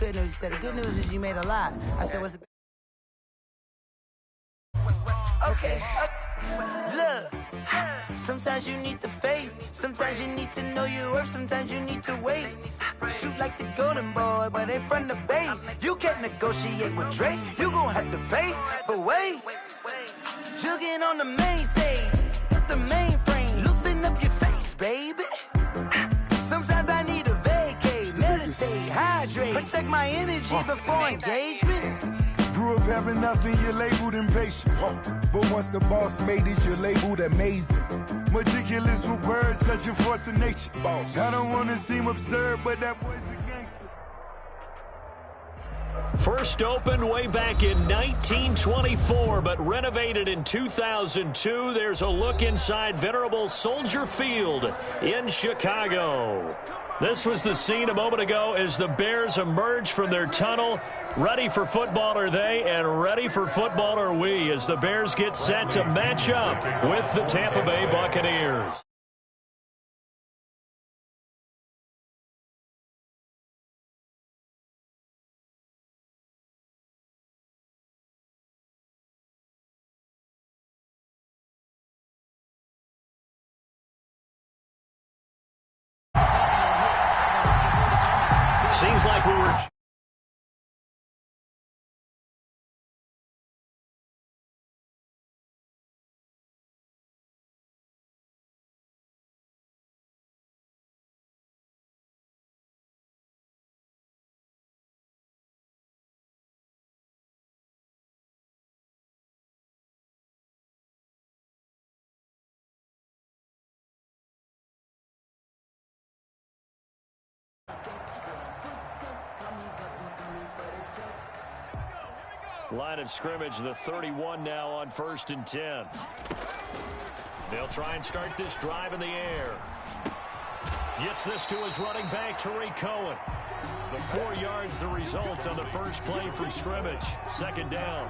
good news? He said, the good news is you made a lot. I said, what's the... Okay. Look, sometimes you need the faith. Sometimes you need to know your worth. Sometimes you need to wait. Shoot like the golden boy, but they from the bay. You can't negotiate with Drake. You gon' have to pay. But wait, jugging on the main stage. Put the mainframe. Loosen up your face, baby. Sometimes I need a vacate. Meditate, hydrate. Protect my energy before engagement. Grew up having nothing, you're labeled impatient. But once the boss made it, you're labeled amazing. Meticulous with words, such a force of nature. Boss. I don't want to seem absurd, but that boy's a gangster. First opened way back in 1924, but renovated in 2002. There's a look inside venerable Soldier Field in Chicago. This was the scene a moment ago as the Bears emerged from their tunnel. Ready for football are they, and ready for football are we, as the Bears get set to match up with the Tampa Bay Buccaneers. Seems like we were... Line of scrimmage, the 31 now on 1st and 10. They'll try and start this drive in the air. Gets this to his running back, Tariq Cohen. The 4 yards, the result on the first play from scrimmage. Second down.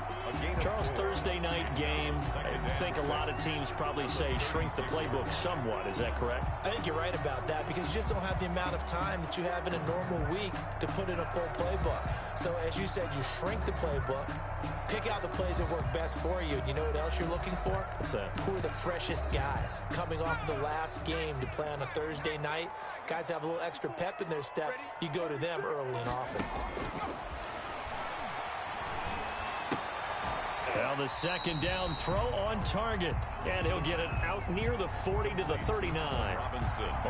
Charles, Thursday night game. I think a lot of teams probably say shrink the playbook somewhat. Is that correct? I think you're right about that because you just don't have the amount of time that you have in a normal week to put in a full playbook. So as you said, you shrink the playbook, pick out the plays that work best for you. You know what else you're looking for? What's that? Who are the freshest guys coming off of the last game to play on a Thursday night? Guys have a little extra pep in their step. You go to them early and often. Now the second down throw on target. And he'll get it out near the 40 to the 39.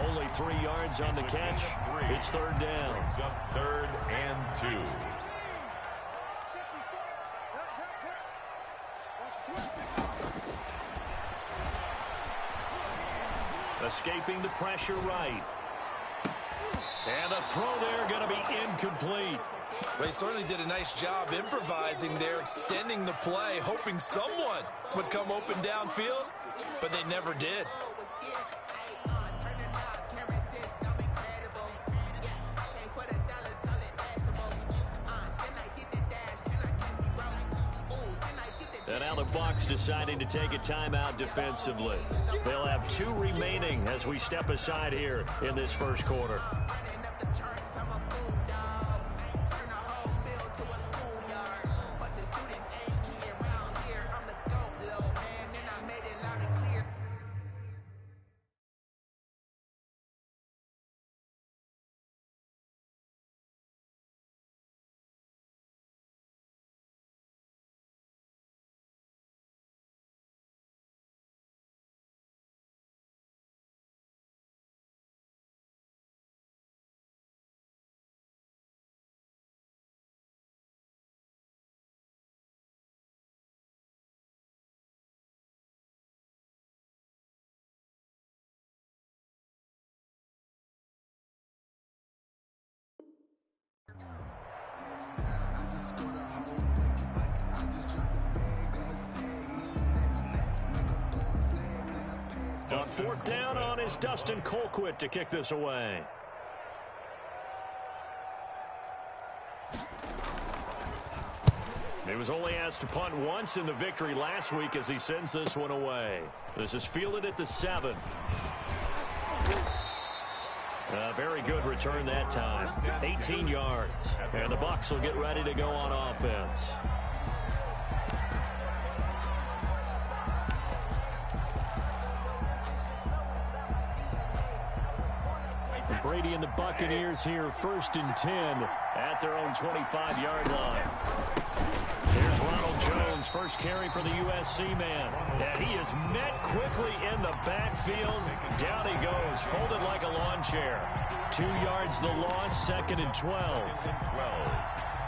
Only 3 yards on the catch. It's third down. Up 3rd and 2. Escaping the pressure right. And the throw there going to be incomplete. Well, he certainly did a nice job improvising there, extending the play, hoping someone would come open downfield, but they never did. And now the Bucs deciding to take a timeout defensively. They'll have 2 remaining as we step aside here in this first quarter. On 4th down on is Dustin Colquitt to kick this away. He was only asked to punt once in the victory last week as he sends this one away. This is fielded at the 7. A very good return that time. 18 yards. And the Bucs will get ready to go on offense. Brady and the Buccaneers here, 1st and 10 at their own 25-yard line. Here's Ronald Jones, first carry for the USC man. And he is met quickly in the backfield. Down he goes, folded like a lawn chair. 2 yards the loss, 2nd and 12.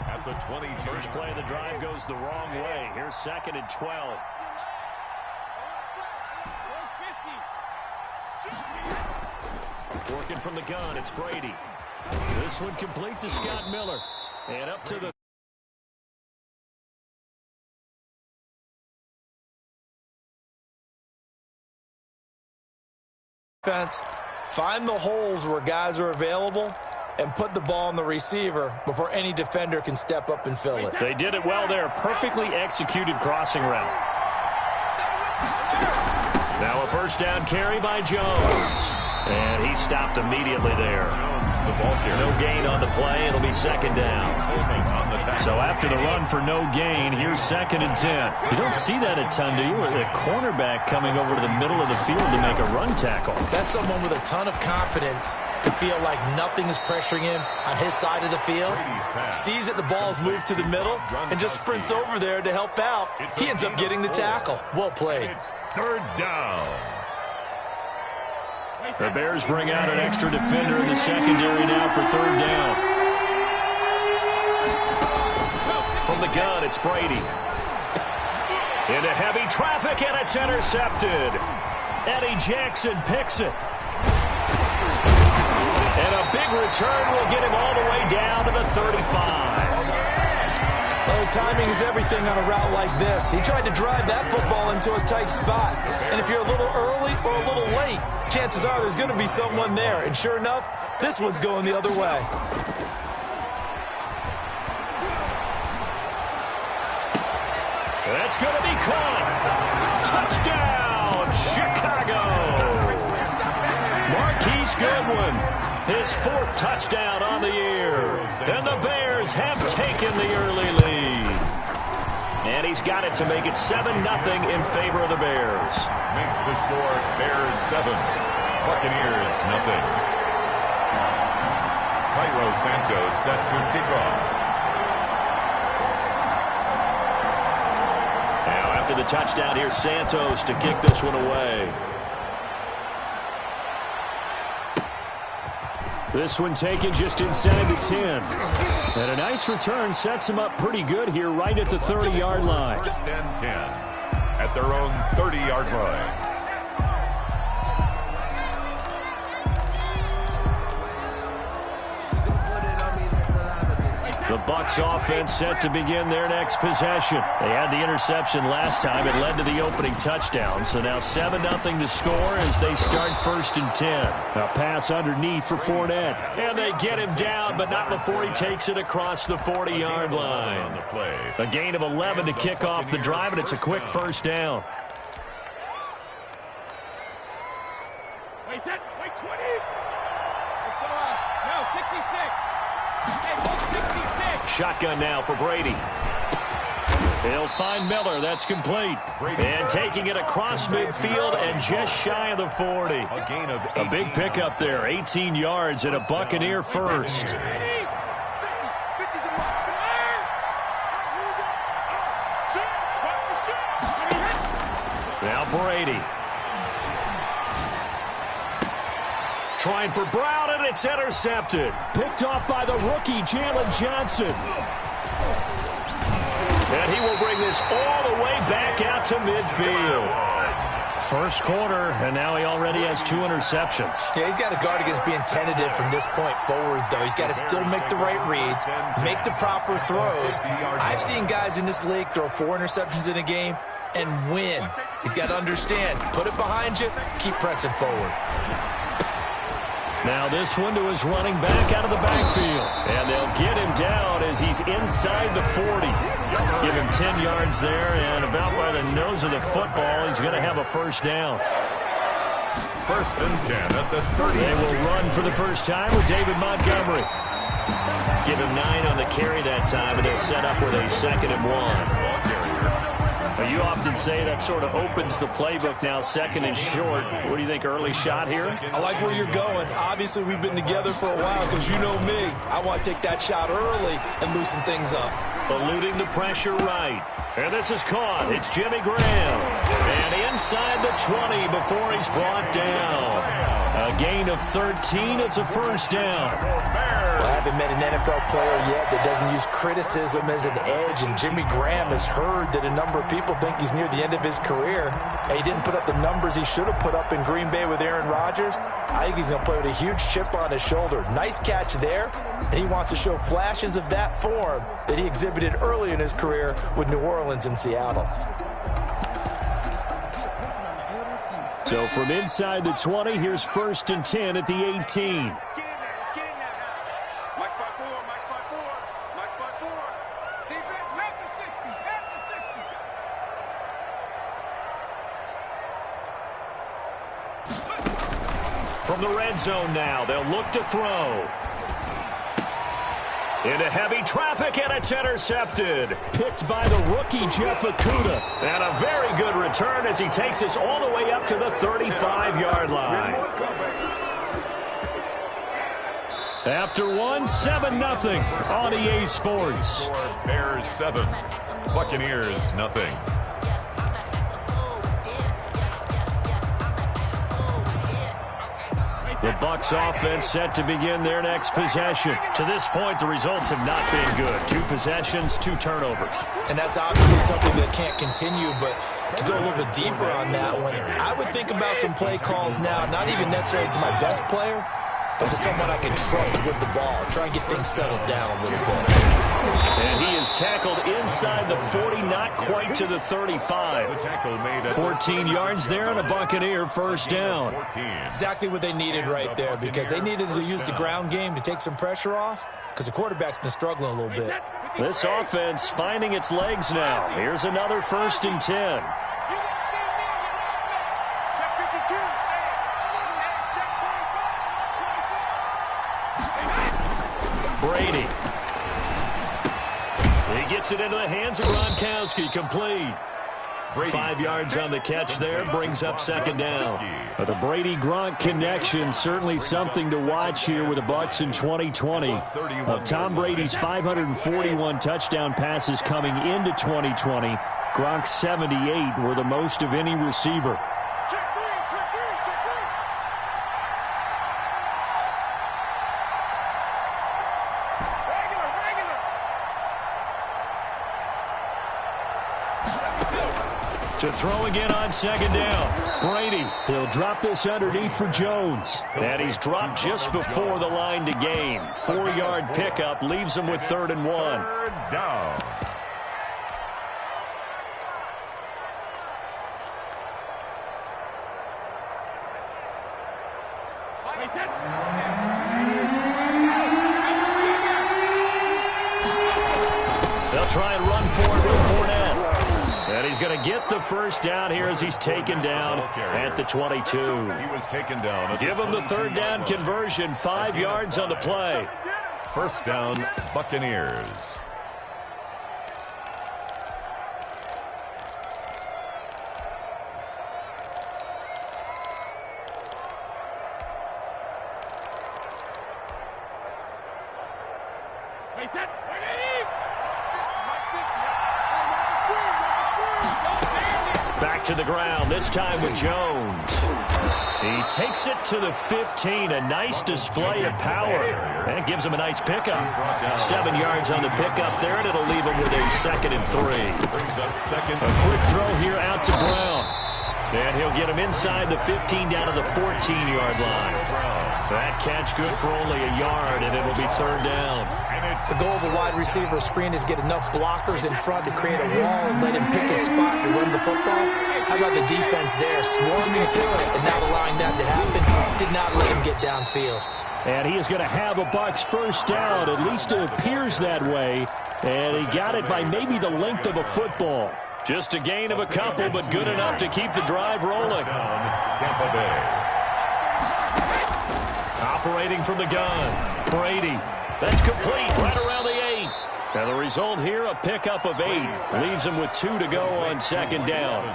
At the 20. First play of the drive goes the wrong way. Here's 2nd and 12. Working from the gun, it's Brady. This one complete to Scott Miller. And up to the defense. Find the holes where guys are available and put the ball on the receiver before any defender can step up and fill it. They did it well there. Perfectly executed crossing route. Now a first down carry by Jones. And he stopped immediately there. No gain on the play. It'll be 2nd down. So after the run for no gain, here's 2nd and 10. You don't see that a ton, do you? A cornerback coming over to the middle of the field to make a run tackle. That's someone with a ton of confidence to feel like nothing is pressuring him on his side of the field. Sees that the ball's moved to the middle and just sprints over there to help out. He ends up getting the tackle. Well played. 3rd down. The Bears bring out an extra defender in the secondary now for 3rd down. From the gun, it's Brady. Into heavy traffic, and it's intercepted. Eddie Jackson picks it. And a big return will get him all the way down to the 35. Oh, timing is everything on a route like this. He tried to drive that football into a tight spot. And if you're a little early or a little late, chances are there's going to be someone there. And sure enough, this one's going the other way. That's going to be caught. Touchdown, Chicago. Marquise Goodwin, his 4th touchdown on the year. And the Bears have taken the early lead. And he's got it to make it 7-0 in favor of the Bears. Makes the score Bears 7, Buccaneers 0. Cairo Santos set to kick off. Now after the touchdown, here's Santos to kick this one away. This one taken just inside the 10. And a nice return sets him up pretty good here right at the 30-yard line. 1st and 10 at their own 30-yard line. The Bucs offense set to begin their next possession. They had the interception last time. It led to the opening touchdown. So now 7-0 to score as they start 1st and 10. A pass underneath for Fournette. And they get him down, but not before he takes it across the 40-yard line. A gain of 11 to kick off the drive, and it's a quick 1st down. Wait, 20. No, 66. Hey, 66. Shotgun now for Brady. He'll find Miller. That's complete. And taking it across midfield and just shy of the 40. A gain of 18. A big pickup there. 18 yards and a Buccaneer first. Now Brady. Trying for Brown, and it's intercepted. Picked off by the rookie, Jalen Johnson. And he will bring this all the way back out to midfield. First quarter, and now he already has 2 interceptions. Yeah, he's got to guard against being tentative from this point forward, though. He's got to still make the right reads, make the proper throws. I've seen guys in this league throw 4 interceptions in a game and win. He's got to understand, put it behind you, keep pressing forward. Now this one to his running back out of the backfield. And they'll get him down as he's inside the 40. Give him 10 yards there, and about by the nose of the football, he's going to have a first down. First and 10 at the 30. They will run for the first time with David Montgomery. Give him 9 on the carry that time, and they'll set up with a 2nd and 1. You often say that sort of opens the playbook now, 2nd and short. What do you think, early shot here? I like where you're going. Obviously, we've been together for a while because you know me. I want to take that shot early and loosen things up. Eluding the pressure right. And this is caught. It's Jimmy Graham. And inside the 20 before he's brought down. A gain of 13. It's a first down. Well, I haven't met an NFL player yet that doesn't use criticism as an edge, and Jimmy Graham has heard that a number of people think he's near the end of his career. And he didn't put up the numbers he should have put up in Green Bay with Aaron Rodgers. I think he's going to play with a huge chip on his shoulder. Nice catch there, and he wants to show flashes of that form that he exhibited early in his career with New Orleans and Seattle. So from inside the 20, here's 1st and 10 at the 18. From the red zone now, they'll look to throw. Into heavy traffic, and it's intercepted. Picked by the rookie, Jeff Okudah. And a very good return as he takes us all the way up to the 35-yard line. After 7-0 on EA Sports. Bears 7, Buccaneers nothing. The Bucs offense set to begin their next possession. To this point, the results have not been good. 2 possessions, 2 turnovers. And that's obviously something that can't continue, but to go a little bit deeper on that one, I would think about some play calls now, not even necessarily to my best player, but to someone I can trust with the ball. Try and get things settled down a little bit. And he is tackled inside the 40, not quite to the 35. 14 yards there and a Buccaneer first down. Exactly what they needed right there, because they needed to use the ground game to take some pressure off, because the quarterback's been struggling a little bit. This offense finding its legs now. Here's another 1st and 10. Brady. He gets it into the hands of Gronkowski. Complete. 5 yards on the catch there. Brings up 2nd down. But the Brady-Gronk connection, certainly something to watch here with the Bucs in 2020. Of Tom Brady's 541 touchdown passes coming into 2020, Gronk's 78 were the most of any receiver. To throw again on 2nd down. Brady, he'll drop this underneath for Jones. And he's dropped just before the line to gain. 4-yard pickup leaves him with 3rd and 1. 3rd down. They'll try and run for it with Fournette. And he's going to get the first down here as he's taken down at the 22. He was taken down. Give him the 3rd down conversion, 5 yards on the play. First down, Buccaneers. Back to the ground, this time with Jones. He takes it to the 15, a nice display of power. And it gives him a nice pickup. 7 yards on the pickup there, and it'll leave him with a 2nd and 3. A quick throw here out to Brown. And he'll get him inside the 15 down to the 14-yard line. That catch good for only a yard, and it'll be 3rd down. The goal of a wide receiver screen is get enough blockers in front to create a wall and let him pick his spot to run the football. How about the defense there, swarming to it and not allowing that to happen? Did not let him get downfield. And he is going to have a Bucs first down. At least it appears that way. And he got it by maybe the length of a football. Just a gain of a couple, but good enough to keep the drive rolling. Tampa Bay. operating from the gun. Brady. That's complete right around the 8. And the result here, a pickup of 8. Leaves him with 2 to go on second down.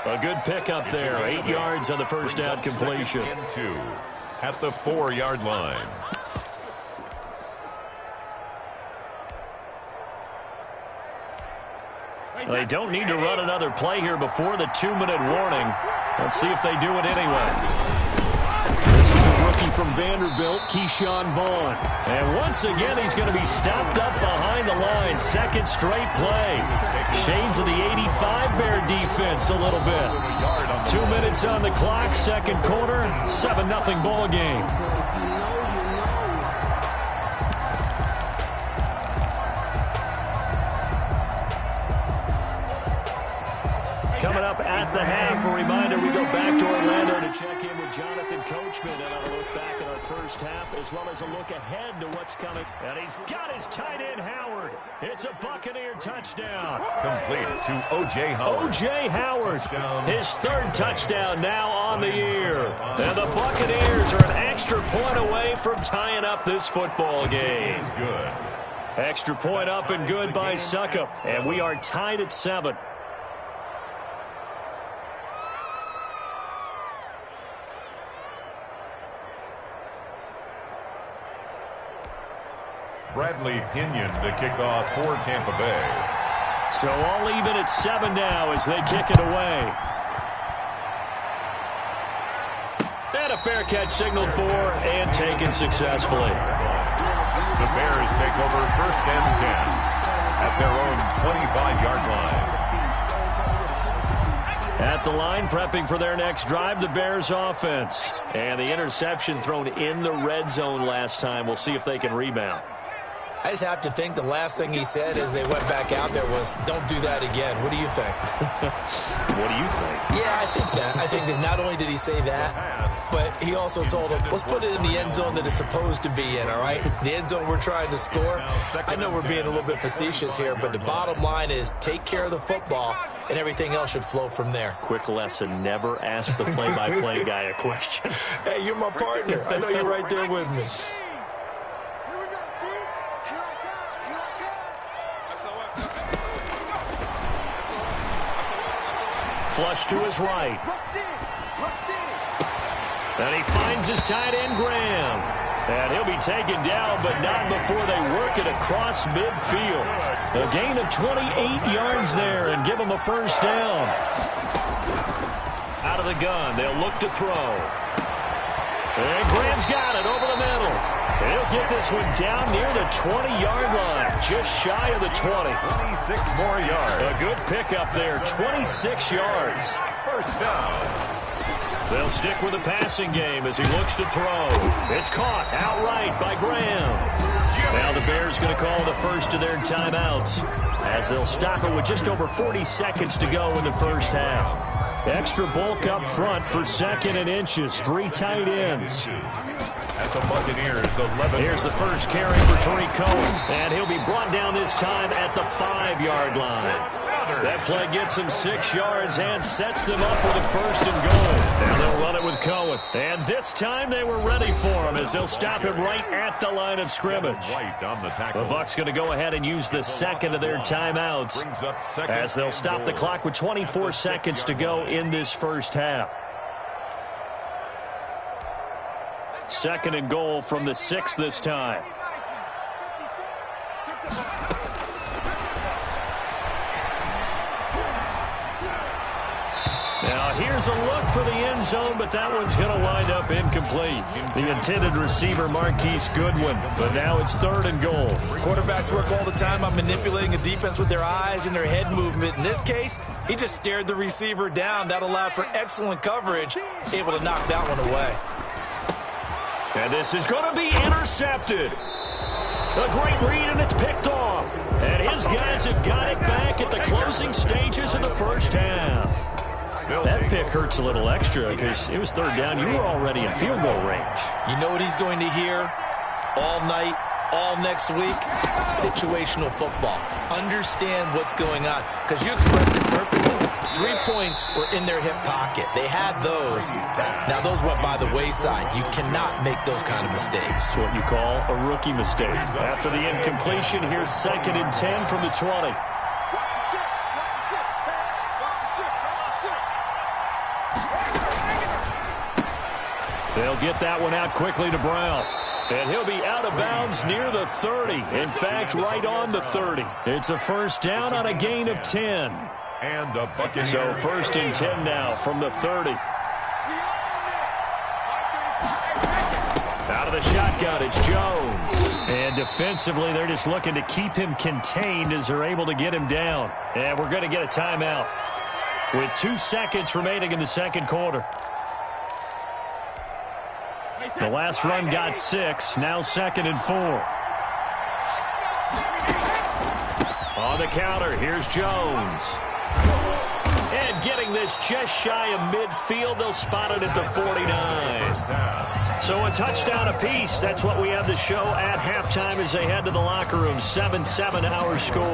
A good pickup there. 8 yards on the first down completion. And 2 at the 4-yard line. They don't need to run another play here before the 2-minute warning. Let's see if they do it anyway. This is the rookie from Vanderbilt, Keyshawn Vaughn. And once again, he's going to be stopped up behind the line. Second straight play. Shades of the 85 Bear defense a little bit. 2 minutes on the clock, second quarter, 7-0 ball game. Coming up at the half, a reminder, we go back to Orlando to check in with Jonathan Coachman and a look back at our first half, as well as a look ahead to what's coming. And he's got his tight end, Howard. It's a Buccaneer touchdown. Complete to O.J. Howard. O.J. Howard, his third touchdown now on the year. And the Buccaneers are an extra point away from tying up this football game. Good. Extra point up and good by Suckup. And we are tied at 7. Bradley Pinion to kick off for Tampa Bay. So all even at 7 now as they kick it away. And a fair catch signaled for and taken successfully. The Bears take over 1st and 10 at their own 25-yard line. At the line, prepping for their next drive, the Bears offense. And the interception thrown in the red zone last time. We'll see if they can rebound. I just have to think the last thing he said as they went back out there was, don't do that again. What do you think? What do you think? Yeah, I think that. I think that not only did he say that, but he also told him, let's put it in the end zone that it's supposed to be in, all right? The end zone we're trying to score. I know we're being a little bit facetious here, but the bottom line is take care of the football, and everything else should flow from there. Quick lesson, never ask the play-by-play guy a question. Hey, you're my partner. I know you're right there with me. Flush to his right. And he finds his tight end, Graham. And he'll be taken down, but not before they work it across midfield. A gain of 28 yards there and give him a first down. Out of the gun, they'll look to throw. And Graham's got it over the middle. He'll get this one down near the 20-yard line, just shy of the 20. 26 more yards. A good pickup there, 26 yards. First down. They'll stick with the passing game as he looks to throw. It's caught outright by Graham. Now the Bears going to call the first of their timeouts as they'll stop it with just over 40 seconds to go in the first half. Extra bulk up front for 2nd and inches. 3 tight ends. At the Buccaneers, 11. Here's the first carry for Tariq Cohen. And he'll be brought down this time at the 5-yard line. That play gets him 6 yards and sets them up with a 1st and goal. Now they'll run it with Cohen. And this time they were ready for him as they'll stop him right at the line of scrimmage. White on the tackle. The Bucs going to go ahead and use the second of their timeouts as they'll stop the clock with 24 seconds to go in this first half. 2nd and goal from the 6 this time. Now here's a look for the end zone, but that one's going to wind up incomplete. The intended receiver, Marquise Goodwin, but now it's 3rd and goal. Quarterbacks work all the time on manipulating a defense with their eyes and their head movement. In this case, he just stared the receiver down. That allowed for excellent coverage, able to knock that one away. And this is going to be intercepted. A great read, and it's picked off. And his guys have got it back at the closing stages of the first half. That pick hurts a little extra because it was 3rd down. You were already in field goal range. You know what he's going to hear all night, all next week, situational football. Understand what's going on, because you expressed it perfectly. 3 points were in their hip pocket. They had those. Now, those went by the wayside. You cannot make those kind of mistakes. What you call a rookie mistake. After the incompletion, here's 2nd and 10 from the 20. They'll get that one out quickly to Brown. And he'll be out of bounds near the 30. In fact, right on the 30. It's a first down on a gain of 10. And a bucket. So 1st and 10 now from the 30. Out of the shotgun, it's Jones. And defensively, they're just looking to keep him contained as they're able to get him down. And we're going to get a timeout with 2 seconds remaining in the second quarter. The last run got 6. Now 2nd and 4. On the counter, here's Jones. And getting this just shy of midfield, they'll spot it at the 49. So a touchdown apiece. That's what we have the show at halftime as they head to the locker room. 7-7 our score.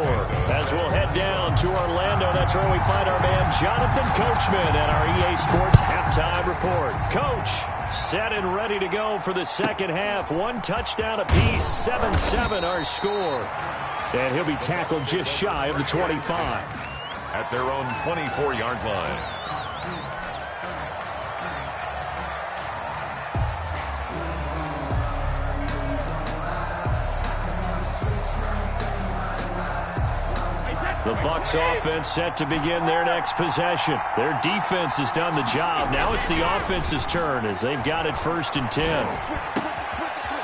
As we'll head down to Orlando, that's where we find our man Jonathan Coachman at our EA Sports halftime report. Coach, set and ready to go for the second half. 1 touchdown apiece. 7-7 our score. And he'll be tackled just shy of the 25. At their own 24-yard line. The Bucs offense set to begin their next possession. Their defense has done the job. Now it's the offense's turn as they've got it 1st and 10.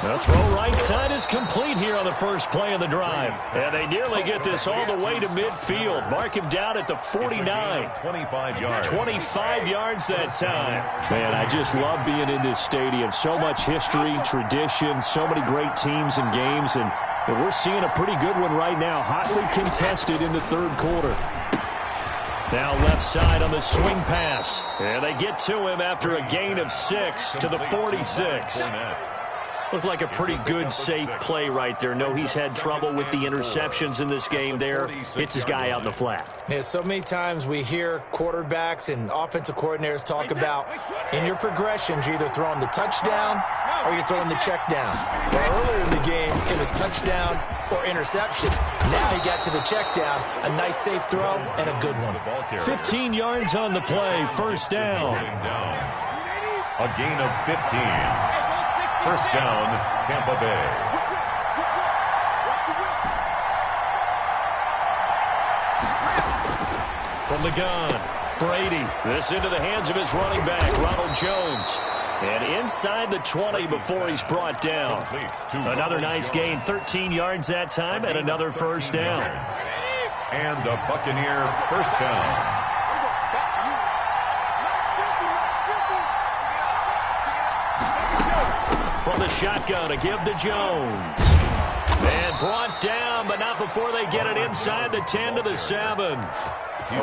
The throw right side is complete here on the first play of the drive. And they nearly get this all the way to midfield. Mark him down at the 49. 25 yards. 25 yards that time. Man, I just love being in this stadium. So much history, tradition, so many great teams and games. And we're seeing a pretty good one right now. Hotly contested in the third quarter. Now left side on the swing pass. And they get to him after a gain of 6 to the 46. Looked like a pretty good, safe play right there. No, he's had trouble with the interceptions in this game there. Hits his guy out in the flat. Yeah, so many times we hear quarterbacks and offensive coordinators talk about in your progressions, you're either throwing the touchdown or you're throwing the check down. Well, earlier in the game, it was touchdown or interception. Now he got to the check down, a nice safe throw, and a good one. 15 yards on the play, first down. A gain of 15. First down, Tampa Bay. From the gun, Brady. This into the hands of his running back, Ronald Jones. And inside the 20 before he's brought down. Another nice gain, 13 yards that time, and another first down. And a Buccaneer first down. From the shotgun, a give to Jones. And brought down, but not before they get it inside the 10 to the 7.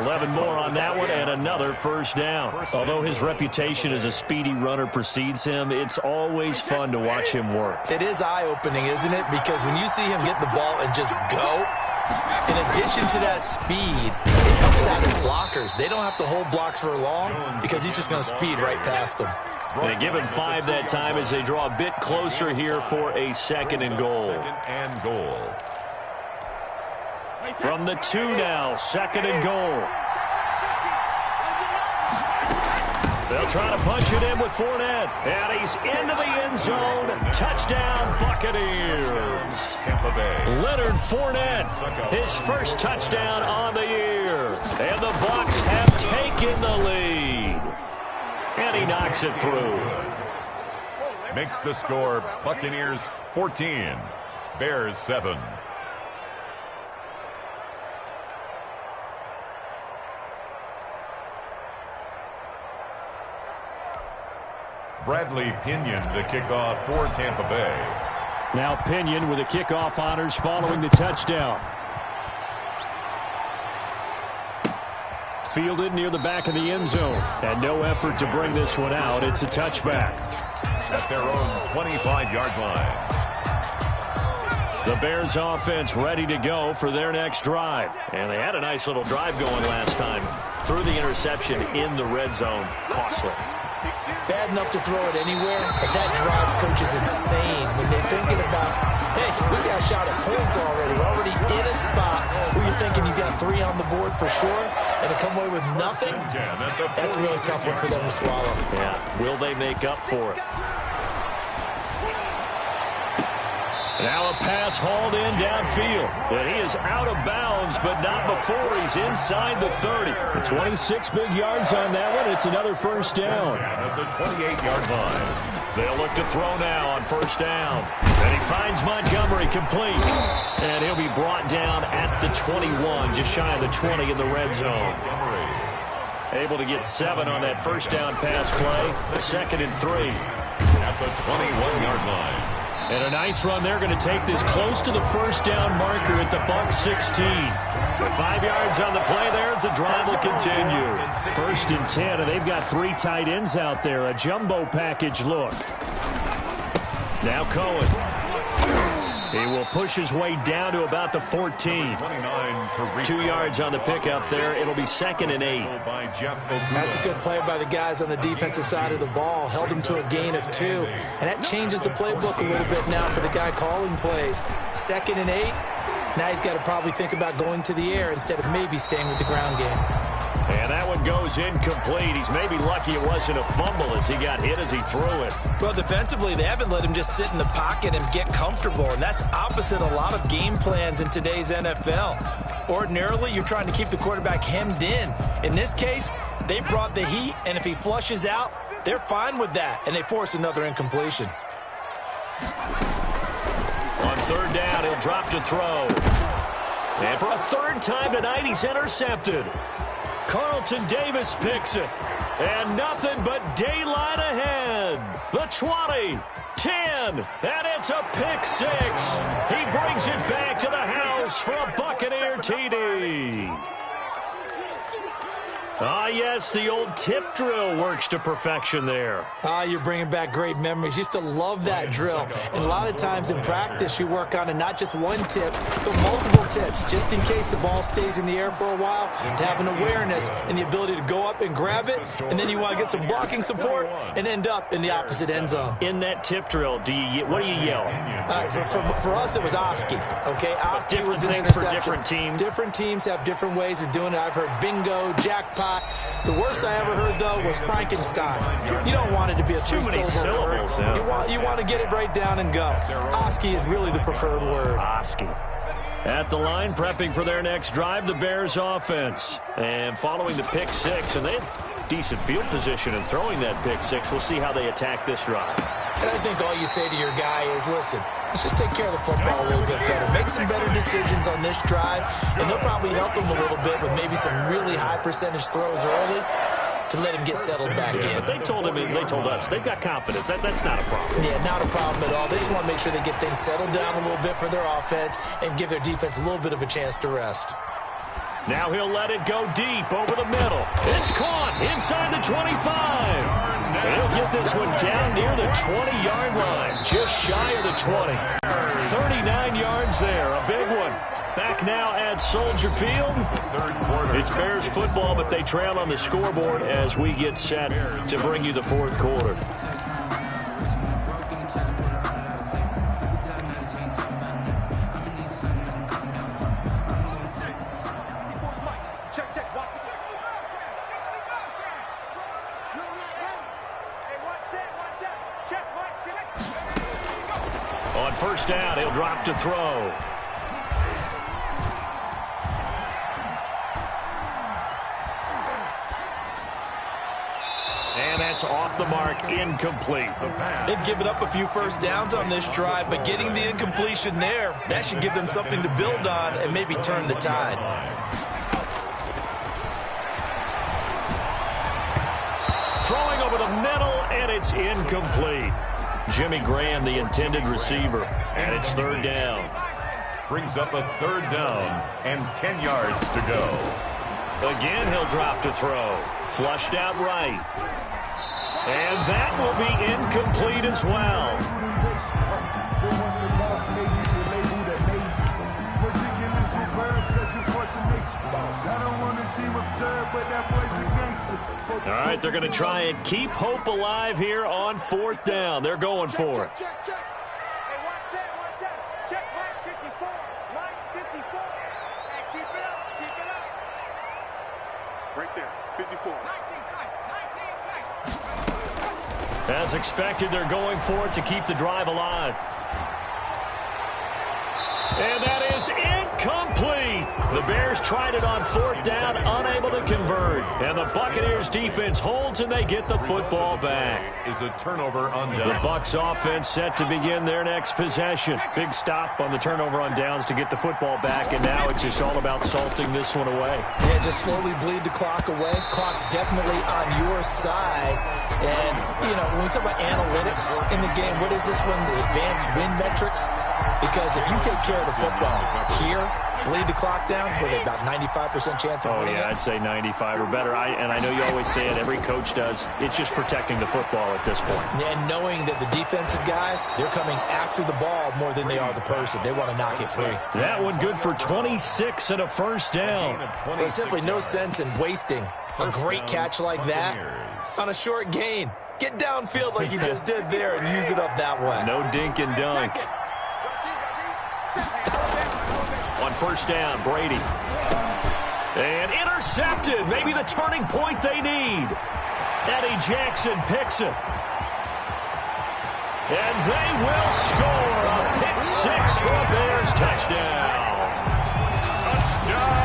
11 more on that one, and another first down. Although his reputation as a speedy runner precedes him, it's always fun to watch him work. It is eye-opening, isn't it? Because when you see him get the ball and just go, in addition to that speed, it helps out his blockers. They don't have to hold blocks for long because he's just going to speed right past them. They give him 5 that time as they draw a bit closer here for a 2nd and goal. From the 2 now, 2nd and goal. They'll try to punch it in with Fournette. And he's into the end zone. Touchdown, Buccaneers. Tampa Bay. Leonard Fournette, his first touchdown on the year. And the Bucs have taken the lead. And he knocks it through. Makes the score Buccaneers 14, Bears 7. Bradley Pinion, the kickoff for Tampa Bay. Now Pinion with the kickoff honors following the touchdown. Fielded near the back of the end zone. And no effort to bring this one out. It's a touchback. At their own 25-yard line. The Bears offense ready to go for their next drive. And they had a nice little drive going last time. Threw the interception in the red zone. Costly. Bad enough to throw it anywhere, but that drives coaches insane when they're thinking about, hey, we got a shot at points already. We're already in a spot where you're thinking you got 3 on the board for sure, and to come away with nothing, that's a really tough one for them to swallow. Yeah, will they make up for it? Now a pass hauled in downfield. And he is out of bounds, but not before he's inside the 30. 26 big yards on that one. It's another first down. At the 28-yard line. They'll look to throw now on first down. And he finds Montgomery complete. And he'll be brought down at the 21, just shy of the 20 in the red zone. Able to get 7 on that first down pass play. 2nd and 3. At the 21-yard line. And a nice run. They're going to take this close to the first down marker at the Buck 16. With 5 yards on the play there, the drive will continue. 1st and 10, and they've got 3 tight ends out there. A jumbo package look. Now Cohen. He will push his way down to about the 14. 2 yards on the pickup there. It'll be 2nd and 8. That's a good play by the guys on the defensive side of the ball. Held them to a gain of 2. And that changes the playbook a little bit now for the guy calling plays. 2nd and 8. Now he's got to probably think about going to the air instead of maybe staying with the ground game. And that one goes incomplete. He's maybe lucky it wasn't a fumble as he got hit as he threw it. Well, defensively, they haven't let him just sit in the pocket and get comfortable, and that's opposite a lot of game plans in today's NFL. Ordinarily, you're trying to keep the quarterback hemmed in. In this case, they brought the heat, and if he flushes out, they're fine with that, and they force another incompletion. On 3rd down, he'll drop to throw. And for a 3rd time tonight, he's intercepted. Carlton Davis picks it. And nothing but daylight ahead. The 20, 10, and it's a pick 6. He brings it back to the house for a Buccaneer TD. Ah, yes, the old tip drill works to perfection there. Ah, you're bringing back great memories. Used to love that drill. And a lot of times in practice, you work on it, not just one tip, but multiple tips, just in case the ball stays in the air for a while, to have an awareness and the ability to go up and grab it, and then you want to get some blocking support and end up in the opposite end zone. In that tip drill, what do you yell? For us, it was Oski. Okay, Oski was an things interception. for different teams. Different teams have different ways of doing it. I've heard bingo, jackpot. The worst I ever heard, though, was Frankenstein. You don't want it to be a Too many syllable syllables. word. Yeah. You want to get it right down and go. Oski is really the preferred word. Oski. At the line, prepping for their next drive, the Bears offense. And following the pick 6, and they had decent field position in throwing that pick 6. We'll see how they attack this drive. And I think all you say to your guy is, listen, let's just take care of the football a little bit better. Make some better decisions on this drive, and they'll probably help him a little bit with maybe some really high percentage throws early to let him get settled back in. But they told us they've got confidence. That's not a problem. Yeah, not a problem at all. They just want to make sure they get things settled down a little bit for their offense and give their defense a little bit of a chance to rest. Now he'll let it go deep over the middle. It's caught inside the 25. And he'll get this one down near the 20-yard line, just shy of the 20. 39 yards there, a big one. Back now at Soldier Field. It's Bears football, but they trail on the scoreboard as we get set to bring you the 4th quarter. On first down, he'll drop to throw. And that's off the mark, incomplete. They've given up a few first downs on this drive, but getting the incompletion there, that should give them something to build on and maybe turn the tide. Throwing over the middle, and it's incomplete. Jimmy Graham, the intended receiver, and it's 3rd down. Brings up a 3rd down and 10 yards to go. Again, he'll drop to throw. Flushed out right. And that will be incomplete as well. I don't want to seem absurd, but that boy's a gangster. All right, they're going to try and keep hope alive here on 4th down. They're going for it. Check. Hey, one set. Check line 54. Line 54. Hey, keep it up. Right there, 54. 19 tight. As expected, they're going for it to keep the drive alive. And that is incomplete. The Bears tried it on 4th down, unable to convert. And the Buccaneers defense holds and they get the football back. Is a turnover on downs. The Bucs offense set to begin their next possession. Big stop on the turnover on downs to get the football back, and now it's just all about salting this one away. Yeah, just slowly bleed the clock away. Clock's definitely on your side. And, you know, when we talk about analytics in the game, what is this one? The advanced win metrics? Because if you take care of the football here, bleed the clock down, with about 95% chance of winning it. I'd say 95 or better. And I know you always say it, every coach does. It's just protecting the football at this point. And knowing that the defensive guys, they're coming after the ball more than they are the person. They want to knock it free. That one good for 26 and a first down. There's simply no sense in wasting a great catch like that on a short gain. Get downfield like you just did there and use it up that way. No dink and dunk. On 1st down, Brady. And intercepted. Maybe the turning point they need. Eddie Jackson picks it. And they will score a pick 6 for a Bears touchdown. Touchdown.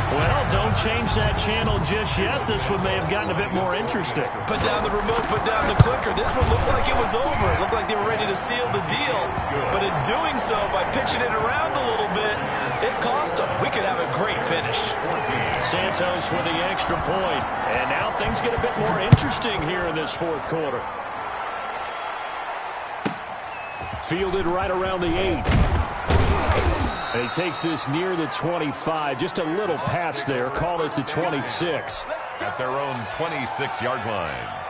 Well, don't change that channel just yet. This one may have gotten a bit more interesting. Put down the remote, put down the clicker. This one looked like it was over. It looked like they were ready to seal the deal. But in doing so, by pitching it around a little bit, it cost them. We could have a great finish. Santos with the extra point. And now things get a bit more interesting here in this 4th quarter. Fielded right around the 8. And he takes this near the 25. Just a little pass there. Call it the 26. At their own 26-yard line.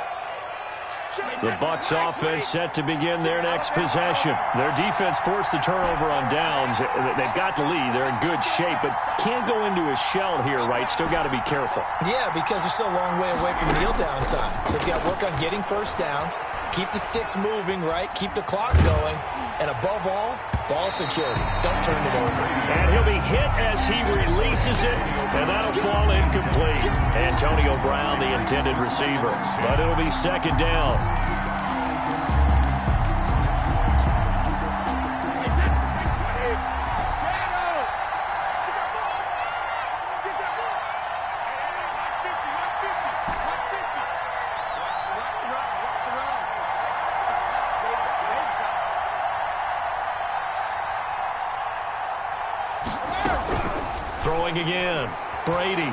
The Bucs offense set to begin their next possession. Their defense forced the turnover on downs. They've got the lead. They're in good shape, but can't go into a shell here, right? Still got to be careful. Yeah, because they're still a long way away from kneel down time. So they've got to work on getting first downs, keep the sticks moving, right? Keep the clock going, and above all, ball security. Don't turn it over. And he'll be hit as he releases it, and that'll fall incomplete. Antonio Brown, the intended receiver. But it'll be 2nd down. Throwing again. Brady.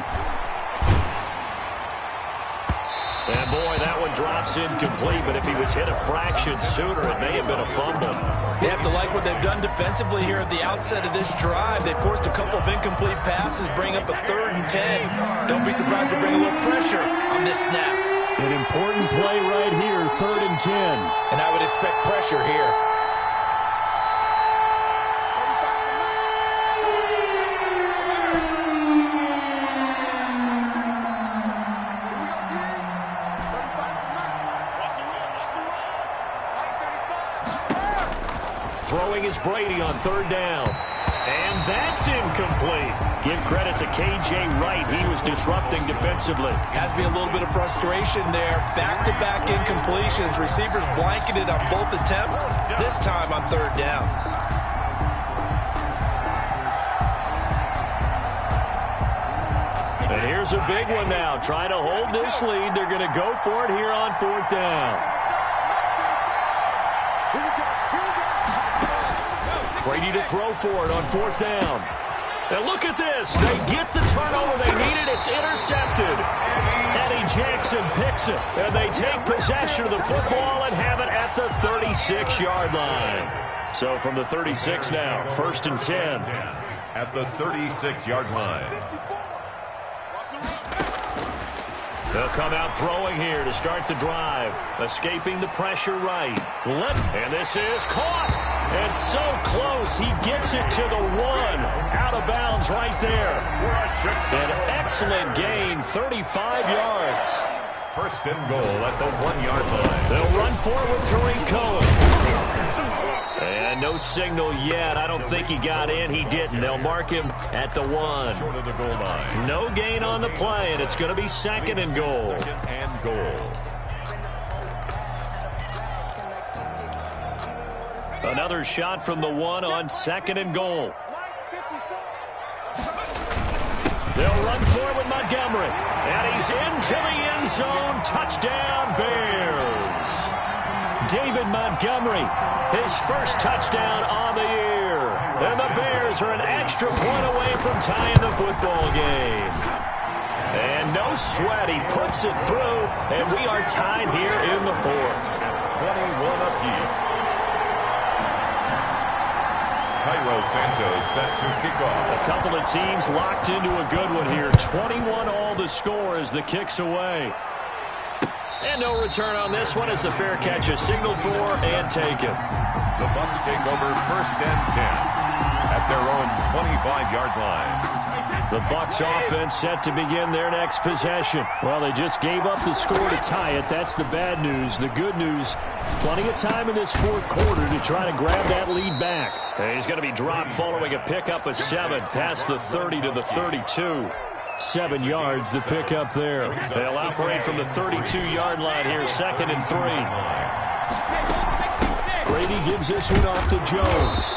And boy, that one drops incomplete, but if he was hit a fraction sooner, it may have been a fumble. They have to like what they've done defensively here at the outset of this drive. They forced a couple of incomplete passes, bring up a 3rd and 10. Don't be surprised to bring a little pressure on this snap. An important play right here, 3rd and 10. And I would expect pressure here. Throwing is Brady on 3rd down. And that's incomplete. Give credit to K.J. Wright. He was disrupting defensively. Has to be a little bit of frustration there. Back-to-back incompletions. Receivers blanketed on both attempts, this time on 3rd down. And here's a big one now. Trying to hold this lead. They're going to go for it here on 4th down. Brady to throw for it on 4th down. And look at this. They get the turnover they needed. It's intercepted. Eddie Jackson picks it. And they take possession of the football and have it at the 36-yard line. So from the 36 now, 1st and 10. At the 36-yard line. They'll come out throwing here to start the drive. Escaping the pressure right. And this is caught. And so close, he gets it to the 1. Out of bounds right there. An excellent gain, 35 yards. First and goal at the 1-yard line. They'll run forward to Rincon. And no signal yet. I don't think he got in. He didn't. They'll mark him at the 1. Short of the goal line. No gain on the play, and it's going to be second and goal. Second and goal. Another shot from the 1 on second and goal. They'll run forward with Montgomery. And he's into the end zone. Touchdown, Bears. David Montgomery, his first touchdown on the year. And the Bears are an extra point away from tying the football game. And no sweat, he puts it through, and we are tied here in the 4th. 21 apiece. Cairo Santos set to kick off. A couple of teams locked into a good one here. 21 all the score as the kick's away. And no return on this one as the fair catch is signaled for and taken. The Bucs take over first and 10 at their own 25-yard line. The Bucs offense set to begin their next possession. Well, they just gave up the score to tie it. That's the bad news. The good news, plenty of time in this 4th quarter to try to grab that lead back. And he's going to be dropped following a pickup of 7 past the 30 to the 32. 7 yards, the pickup there. They'll operate from the 32-yard line here, second and 3. Brady gives this one off to Jones.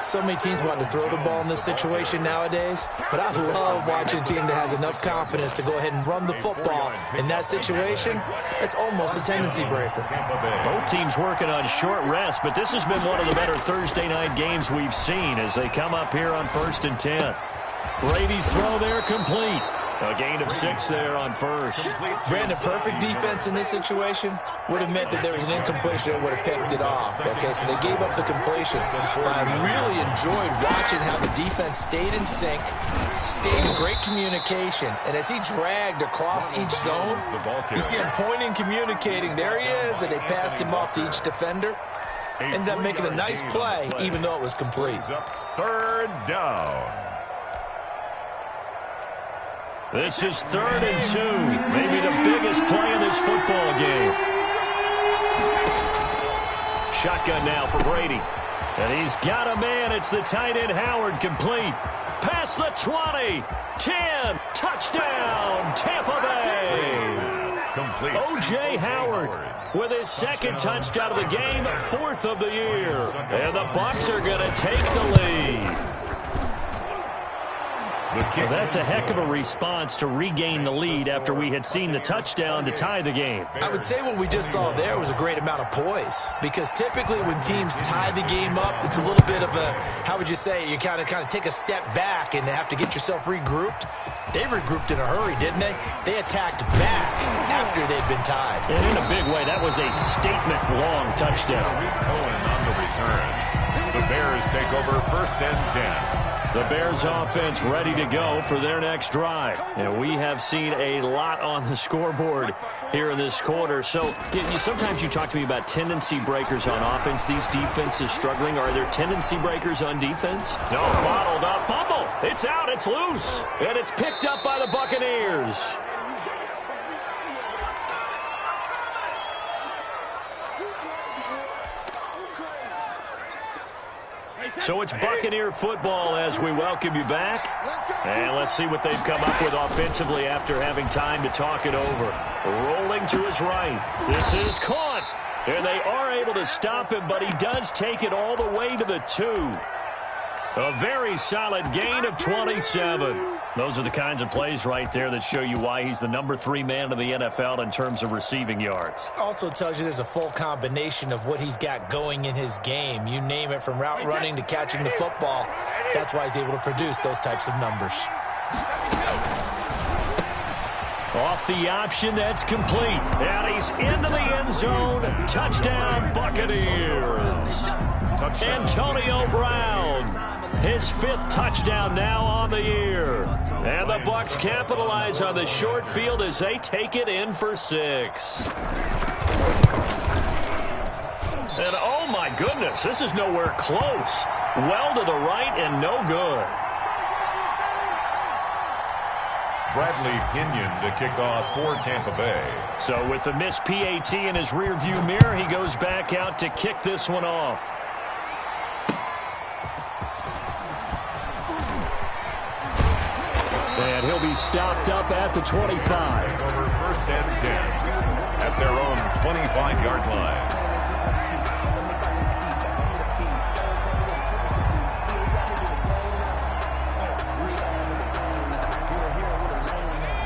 So many teams want to throw the ball in this situation nowadays, but I love watching a team that has enough confidence to go ahead and run the football. In that situation, it's almost a tendency breaker. Both teams working on short rest, but this has been one of the better Thursday night games we've seen as they come up here on 1st and 10. Brady's throw there complete. A gain of 6 there on first. Brandon, perfect defense in this situation would have meant that there was an incompletion that would have picked it off. Okay, so they gave up the completion. But I really enjoyed watching how the defense stayed in sync, stayed in great communication. And as he dragged across each zone, you see him pointing, communicating. There he is, and they passed him off to each defender. Ended up making a nice play, even though it was complete. Third down. This is 3rd and 2. Maybe the biggest play in this football game. Shotgun now for Brady. And he's got a man. It's the tight end Howard complete. Past the 20. 10. Touchdown. Tampa Bay. O.J. Howard with his 2nd touchdown of the game. 4th of the year. And the Bucs are going to take the lead. Well, that's a heck of a response to regain the lead after we had seen the touchdown to tie the game. I would say what we just saw there was a great amount of poise, because typically when teams tie the game up, it's a little bit of a, how would you say, you kind of take a step back and have to get yourself regrouped. They regrouped in a hurry, didn't they? They attacked back after they'd been tied. And in a big way, that was a statement-long touchdown. Cohen on the return. The Bears take over first and 10. The Bears offense ready to go for their next drive. And we have seen a lot on the scoreboard here in this quarter. So sometimes you talk to me about tendency breakers on offense. These defenses struggling. Are there tendency breakers on defense? No, bottled up. Fumble. It's out. It's loose. And it's picked up by the Buccaneers. So it's Buccaneer football as we welcome you back. And let's see what they've come up with offensively after having time to talk it over. Rolling to his right. This is caught. And they are able to stop him, but he does take it all the way to the 2. A very solid gain of 27. Those are the kinds of plays right there that show you why he's the number 3 man in the NFL in terms of receiving yards. Also tells you there's a full combination of what he's got going in his game. You name it, from route running to catching the football. That's why he's able to produce those types of numbers. Off the option, that's complete. And he's into the end zone. Touchdown, Buccaneers. Antonio Brown. His 5th touchdown now on the year. And the Bucs capitalize on the short field as they take it in for 6. And oh my goodness, this is nowhere close. Well to the right and no good. Bradley Pinion to kick off for Tampa Bay. So with the missed PAT in his rearview mirror, he goes back out to kick this one off. And he'll be stopped up at the 25. Over first and 10 at their own 25-yard line.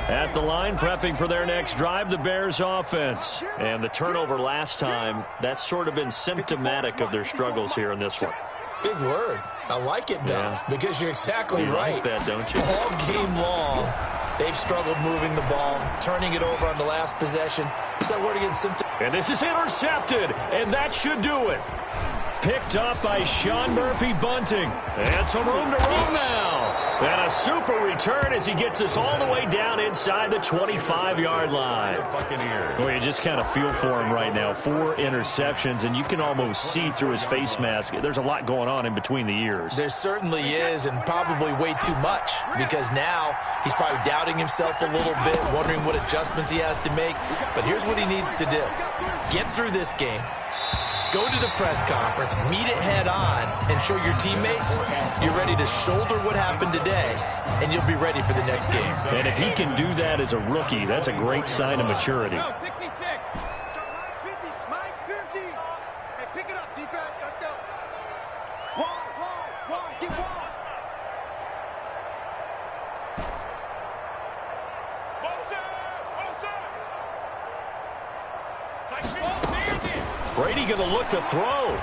At the line, prepping for their next drive, the Bears offense. And the turnover last time, that's sort of been symptomatic of their struggles here in this one. Big word. I like it, though, because you're exactly right. Like that, don't you? All game long, they've struggled moving the ball, turning it over on the last possession. Is that word against symptomatic? And this is intercepted, and that should do it. Picked up by Sean Murphy-Bunting. And some room to roam now. And a super return as he gets us all the way down inside the 25-yard line. Buccaneers. Well, you just kind of feel for him right now. 4 interceptions, and you can almost see through his face mask. There's a lot going on in between the ears. There certainly is, and probably way too much, because now he's probably doubting himself a little bit, wondering what adjustments he has to make. But here's what he needs to do. Get through this game. Go to the press conference, meet it head on, and show your teammates you're ready to shoulder what happened today, and you'll be ready for the next game. And if he can do that as a rookie, that's a great sign of maturity. Let's go, Mike 50. Hey, pick it up, defense. Let's go. Wide, get wide. Brady going to look to throw.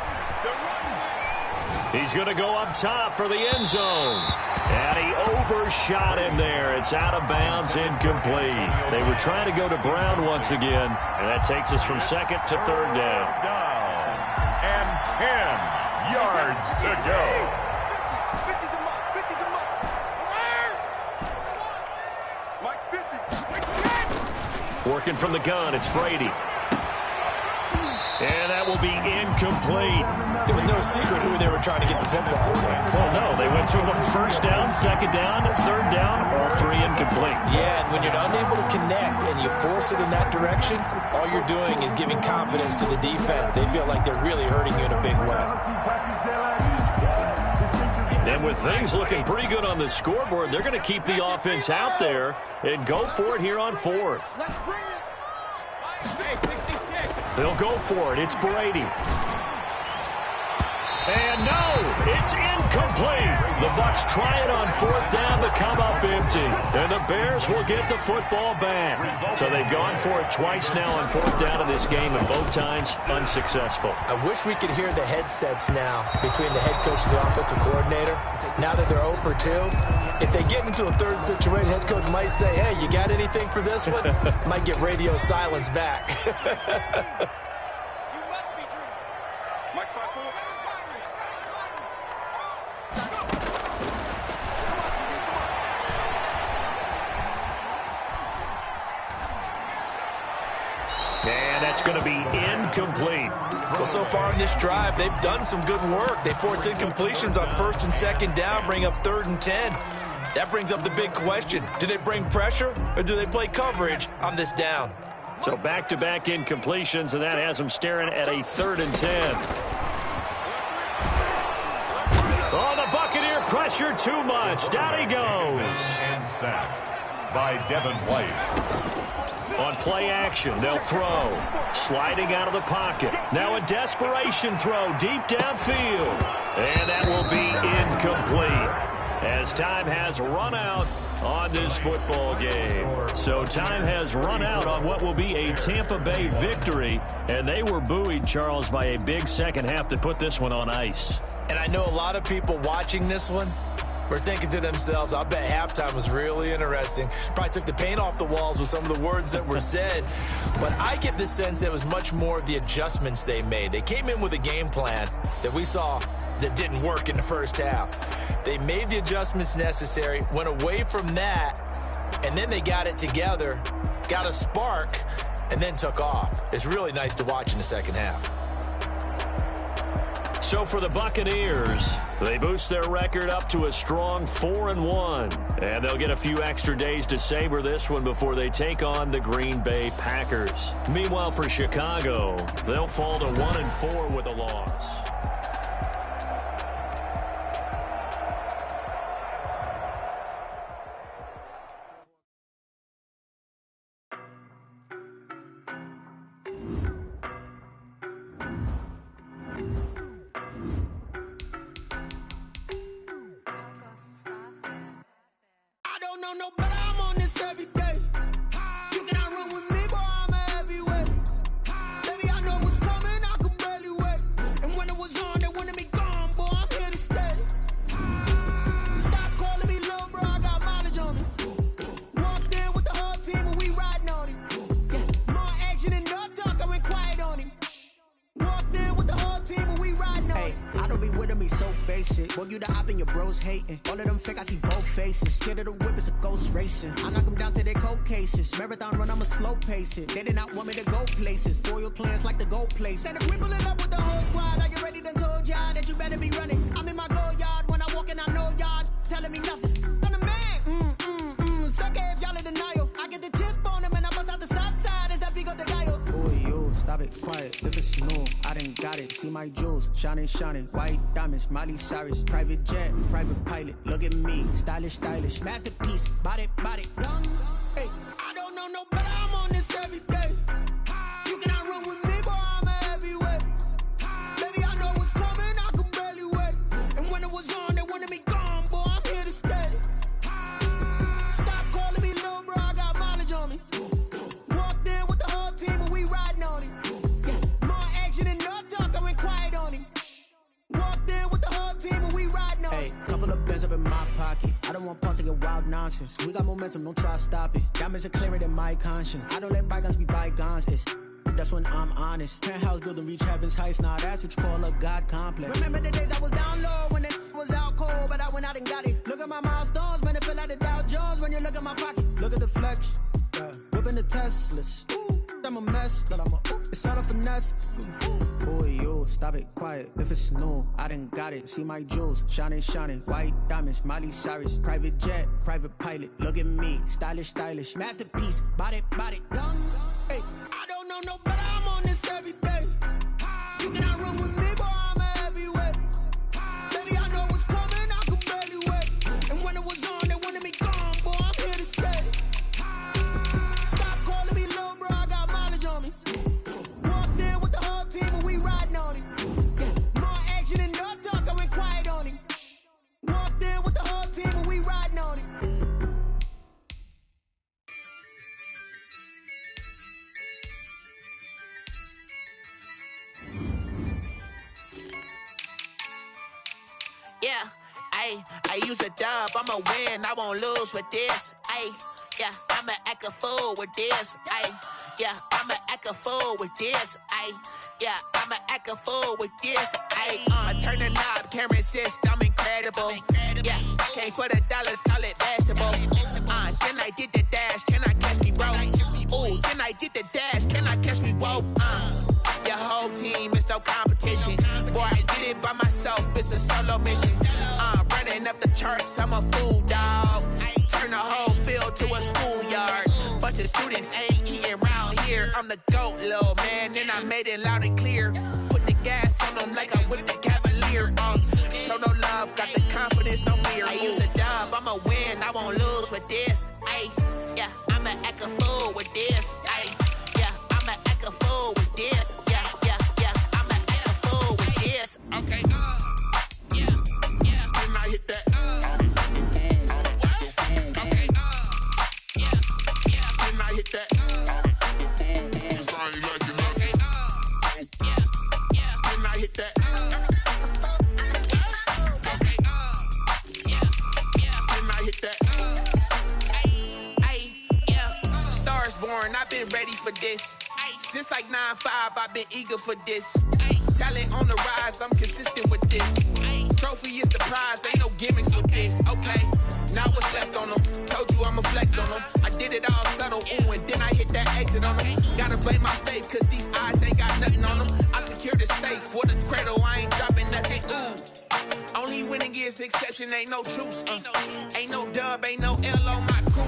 He's going to go up top for the end zone. And he overshot him there. It's out of bounds, incomplete. They were trying to go to Brown once again, and that takes us from second to third down. And 10 yards to go. 50 the mark. Mike's 50. Working from the gun, it's Brady. And that will be incomplete. It was no secret who they were trying to get the football to. Well, no, they went to him first down, second down, third down, all 3 incomplete. Yeah, and when you're unable to connect and you force it in that direction, all you're doing is giving confidence to the defense. They feel like they're really hurting you in a big way. And with things looking pretty good on the scoreboard, they're going to keep the offense out there and go for it here on 4th. Let's bring it. They'll go for it. It's Brady. And no, it's incomplete. The Bucs try it on 4th down but come up empty. And the Bears will get the football back. So they've gone for it twice now on 4th down in this game, and both times unsuccessful. I wish we could hear the headsets now between the head coach and the offensive coordinator. Now that they're 0 for 2, if they get into a third situation, head coach might say, hey, you got anything for this one? Might get radio silence back. Mike 5-4. And that's going to be incomplete. Well, so far in this drive, they've done some good work. They force incompletions on 1st and 2nd down, bring up 3rd and 10. That brings up the big question. Do they bring pressure or do they play coverage on this down? So back-to-back incompletions, and that has them staring at a 3rd and 10. Oh, the Buccaneer pressure too much. Down he goes. And sacked by Devin White. On play action, they'll throw. Sliding out of the pocket. Now a desperation throw deep downfield. And that will be incomplete, as time has run out on this football game. So time has run out on what will be a Tampa Bay victory. And they were buoyed, Charles, by a big second half to put this one on ice. And I know a lot of people watching this one were thinking to themselves, I bet halftime was really interesting. Probably took the paint off the walls with some of the words that were said. But I get the sense it was much more of the adjustments they made. They came in with a game plan that we saw that didn't work in the first half. They made the adjustments necessary, went away from that, and then they got it together, got a spark, and then took off. It's really nice to watch in the second half. So for the Buccaneers, they boost their record up to a strong 4-1. And they'll get a few extra days to savor this one before they take on the Green Bay Packers. Meanwhile, for Chicago, they'll fall to 1-4 with a loss. Marathon run, I'm a slow pace it. They did not want me to go places. Foil plans like the gold place. And if we pulling up with the whole squad, are you ready? Done told y'all that you better be running. I'm in my go yard when I walk in, I know y'all telling me nothing. I'm the man. Suck it if y'all in denial. I get the chip on them and I bust out the south side. Is that big of the guy? Boy, yo, stop it, quiet. If it's new, I done got it. See my jewels, shining. White diamonds, Miley Cyrus. Private jet, private pilot. Look at me, stylish. Masterpiece, body, young. Hey, I don't know no better, I'm on this every day. You cannot run with me, boy, I'm a heavyweight. Baby, I know what's coming, I could barely wait. And when it was on, they wanted me gone, boy, I'm here to stay. Stop calling me little bro, I got mileage on me. Walked in with the whole team and we riding on it. Yeah, more action and no talk, I went quiet on him. Walked in with the whole team and we riding on it. Hey, couple of bins up in my pocket. I don't want pause to get wild nonsense. We got momentum, don't try to stop it. Diamonds are clearer than my conscience. I don't let bygones be bygones. That's when I'm honest. Penthouse building reach heaven's heights. Now that's what you call a God complex. Remember the days I was down low when it was out cold, but I went out and got it. Look at my milestones, man, it feel like the Dow Jones when you look at my pocket. Look at the flex, whipping the Teslas. I'm a mess, but it's all a finesse. Boy, yo, stop it, quiet. If it's new, I done got it. See my jewels, shining. White diamonds, Miley Cyrus. Private jet, private pilot. Look at me, stylish. Masterpiece, body, young. Hey, I don't know no better, I'm on this every day. You cannot run with me, boy, I'm a heavyweight. Baby, I know what's coming, I could barely wait. And when it was on, they wanted me gone, boy, I'm here to stay. Stop calling me little bro, I got mileage on me. Walked in with the whole team and we riding on it. Yeah, more action and no talk, I went quiet on him. Walked in with the whole team and we riding on it. Yeah, I use a dub, I'ma win, I won't lose with this. Yeah, I'ma act a fool with this. Yeah, I'ma act a fool with this. Yeah, I'ma act a fool with this. I turn the knob, camera assist, I'm incredible. Yeah, came for the dollars, call it vegetable. Then I did the dash, can I catch me, bro? Ooh, then I did the dash, can I catch me, whoa? Your whole team is no competition. Boy, I did it by myself, it's a solo mission. Running up the charts, I'm a fool, dog. Turn the whole field to a schoolyard. Bunch of students ain't eating around here. I'm the GOAT, little man, and I made it loud and clear. Put the gas on them like I'm with the Cavalier. Show no love, got the confidence, no fear. I use a dub, I'ma win, I won't lose with this. Yeah, I'ma act a fool with this. Yeah, I'ma act a fool with this. Yeah, I'ma act a fool with this. Okay, yeah, can I hit that? Okay, yeah, can I hit that? Cause I ain't like it, okay, yeah, can I hit that? Okay, yeah, can I hit that? Yeah, Stars born, I've been ready for this. Since like 9-5, I've been eager for this. Talent on the rise, I'm consistent with this. Trophy is the prize, ain't no gimmicks with this. Okay, now what's left on them? Told you I'ma flex on them. I did it all subtle, ooh, and then I hit that exit on them. Gotta blame my faith, cause these eyes ain't got nothing on them. I secured the safe for the cradle, I ain't dropping nothing. Competition ain't no truce. Ain't no dub, ain't no L on my cool.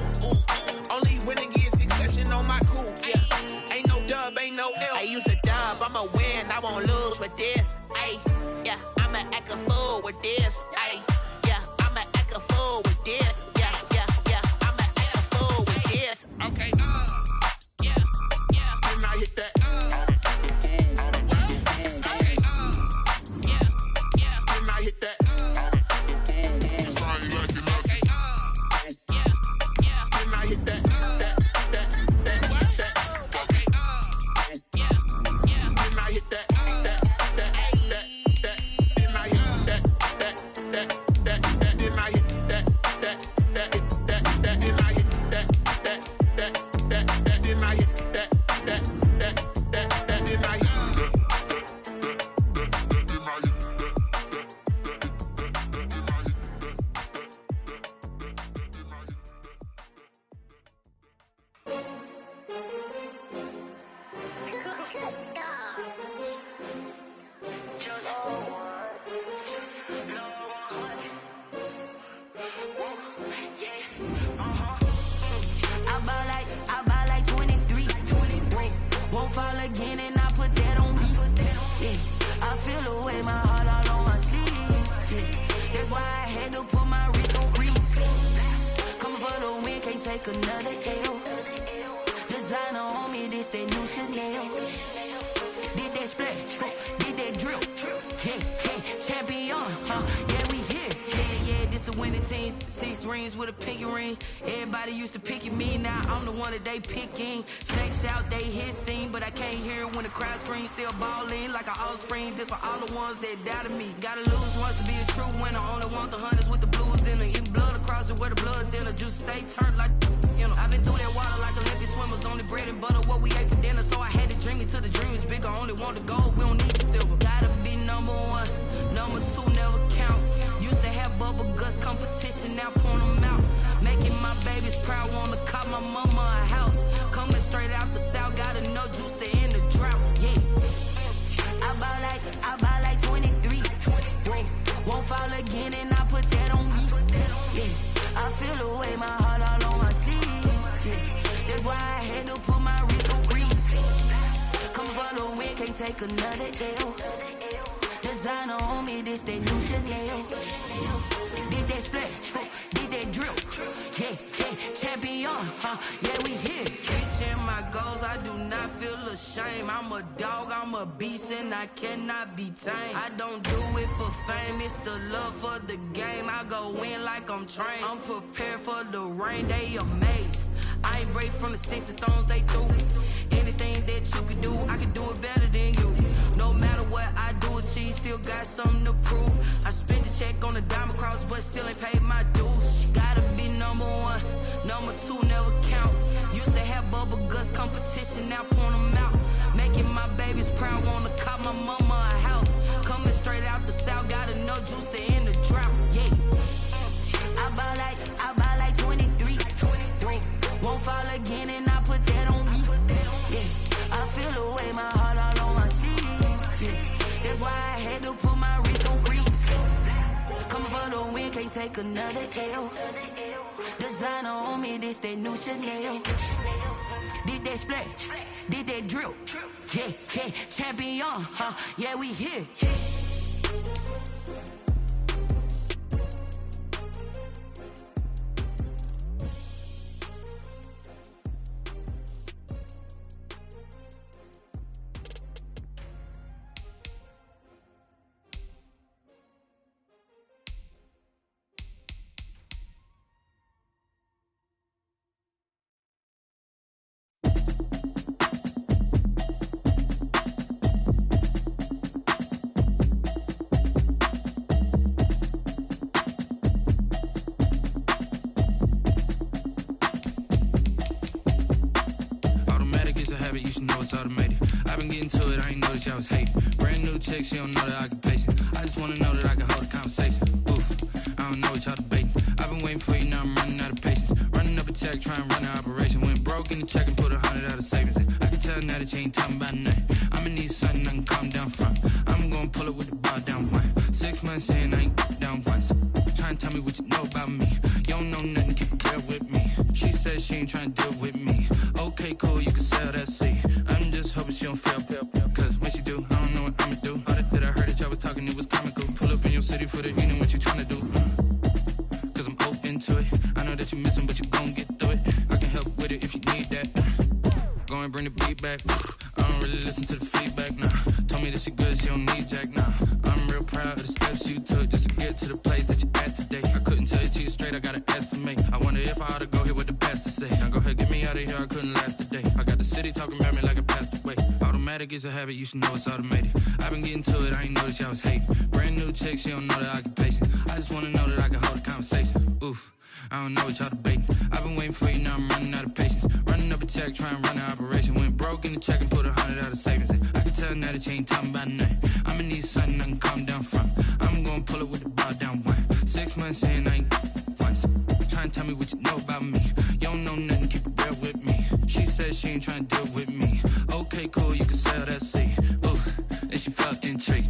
Only winning is exception on my cool. Yeah. Ain't no dub, ain't no L. I use a dub, I'ma win, I won't lose with this. Ay, yeah, I'ma act a fool with this. Ay, yeah, I'ma act a fool with this. Yeah, yeah, yeah, I'ma act a fool with this. Okay, yeah, yeah. When I hit that, hit that. It's all you like it. Okay. Yeah, yeah. When I hit that. Okay. Yeah, yeah. When I hit that. Then I hit that. Then I hit that. Then I hit that. Then I hit I buy like 23. Won't fall again and I put that on me. Yeah, I feel the way, my heart all on my sleeve. Yeah, that's why I had to put my wrist on freeze. Coming for the win, can't take another L. Designer on me, this that new Chanel. Did that splash, did that drill. Yeah, yeah, champion, yeah, we here. Yeah, this the winning team. 6 rings with a pinky ring. Everybody used to pick at me, now I'm the one that they picking. Snakes out, they hit scene, but I can't hear it when the crowd screams. Still balling like an offspring. This for all the ones that doubted me. Gotta lose once to be a true winner. Only want the hunters with the blues in it. Eating blood across it where the blood thinner. Juice stay turned like, you know. I've been through that water like Olympic swimmers. Only bread and butter, what we ate for dinner. So I had to dream it till the dream is bigger. Only want the gold, we don't need the silver. Gotta be number 1, number 2 never count. Used to have bubble guts competition, now point them out. Making my babies proud, wanna call my mama a house. Coming straight out the south, gotta know juice to end the drought. Yeah, I buy like 23. Won't fall again and I put that on me. Yeah, I feel the way, my heart all on my sleeve. Yeah, that's why I had to put my wrist on freeze. Coming for the win, can't take another L. Designer on me, this that new Chanel. Did that splash, did that drill. Yeah, yeah, champion, yeah, we here. Reaching my goals, I do not feel ashamed. I'm a dog, I'm a beast, and I cannot be tamed. I don't do it for fame, it's the love for the game. I go in like I'm trained. I'm prepared for the rain, they amazed. I ain't break from the sticks and stones they threw. Anything that you could do, I can do it better than you. No matter what I do, achieve, still got something to prove. I spent the check on the diamond cross, but still ain't paid my dues. Gotta be number 1, number 2 never count. Used to have bubble guts competition, now point them out. Making my babies proud, wanna call my mama a house. Coming straight out the south, gotta know juice to end the drought. Yeah, I buy like 23. Won't fall again and I put that on me. Yeah, I feel the way, my heart all on my sleeve. Yeah, that's why I had to put my wrist on freeze. Coming for the win, can't take another L. Designer on me, this that new Chanel. Did that splash, did that drill. Yeah, yeah, champion, yeah, we here. I was hating. Brand new chick, she don't know the occupation. I just wanna know that I can hold a conversation. Oof, I don't know what y'all debating. I've been waiting for you, now I'm running out of patience. Running up a check, trying to run an operation. Went broke in the check and put 100 out of savings in. I can tell now that you ain't talking about nothing. I'ma need something I can calm down from. I'm gonna pull it with the bar down one. 6 months in, I ain't down once. Trying to tell me real with me. She said she ain't trying to deal with me. Okay, cool, you can sell that seat. I'm just hoping she don't fail. Cause when she do, I don't know what I'ma do. All that I heard that y'all was talking, it was comical. Pull up in your city for the evening, what you trying to do? Cause I'm open to it. I know that you missing, but you gon' get through it. I can help with it if you need that. Go and bring the beat back. I don't really listen to the feedback, nah. Told me that she good, she don't need Jack, nah. I'm real proud of the steps you took just to get to the place that you at today. I couldn't tell you to you straight, I gotta estimate. I wonder if I ought to go here with the pastor say. Now go ahead, get me out of here, I couldn't last a day. I got the city talking about me like I passed away. Automatic is a habit, you should know it's automated. I've been getting to it, I ain't noticed y'all was hating. Brand new chick, she don't know the occupation. I just wanna know that I can hold a conversation. Oof, I don't know what y'all debating. I've been waiting for you, now I'm running out of patience. Running up a check, trying to run an operation. Went broke in the check and put 100 out of savings in. I can tell now that you ain't talking about nothing. I'ma need something I can calm down from. I'm gonna pull it with the bar down one. 6 months in, I ain't once. Trying to tell me what you know about me. You don't know nothing, keep it real with me. She said she ain't trying to deal with me. Okay, cool, you can sell that seat. Ooh, and she felt intrigued.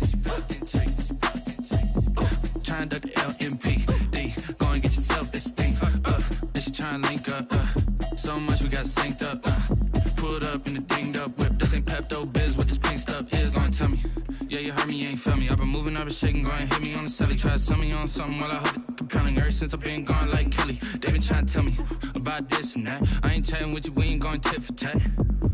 Trying to duck the LMPD. Go and get your self-esteem. And she trying to link up. So much we got synced up. Pulled up in the dinged up whip. This ain't Pepto-Biz, what this pink stuff is. Gonna tell me. Yeah, you heard me, you ain't felt me. I've been moving, I've been shaking, go and hit me on the celly. Try to sell me on something while I hold it compelling. Ever since I've been gone like Kelly, they been trying to tell me about this and that. I ain't chatting with you, we ain't going tit for tat.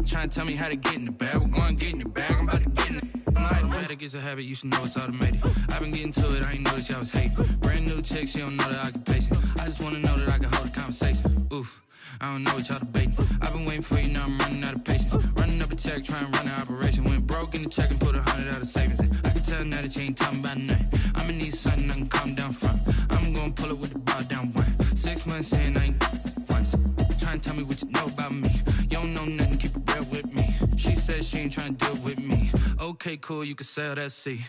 Trying to tell me how to get in the bag. We're going to get in the bag, I'm about to get in it. Automatic is a habit, you should know it's automated. I've been getting to it, I ain't noticed y'all was hating. Brand new chick, she don't know the occupation. I just wanna know that I can hold a conversation. Oof, I don't know what y'all debating. I've been waiting for you, now I'm running out of patience. Running up a check, trying to run an operation. Went broke in the check and put 100 out of savings in. I can tell now that you ain't talking about nothing. I'ma need something I can calm down from. I'm gonna pull it with the bar down one. 6 months in, I ain't once. Trying to tell me what you know about me. You don't know nothing, keep it real with me. She said she ain't trying to deal with me. Okay, cool, you can sell that seat.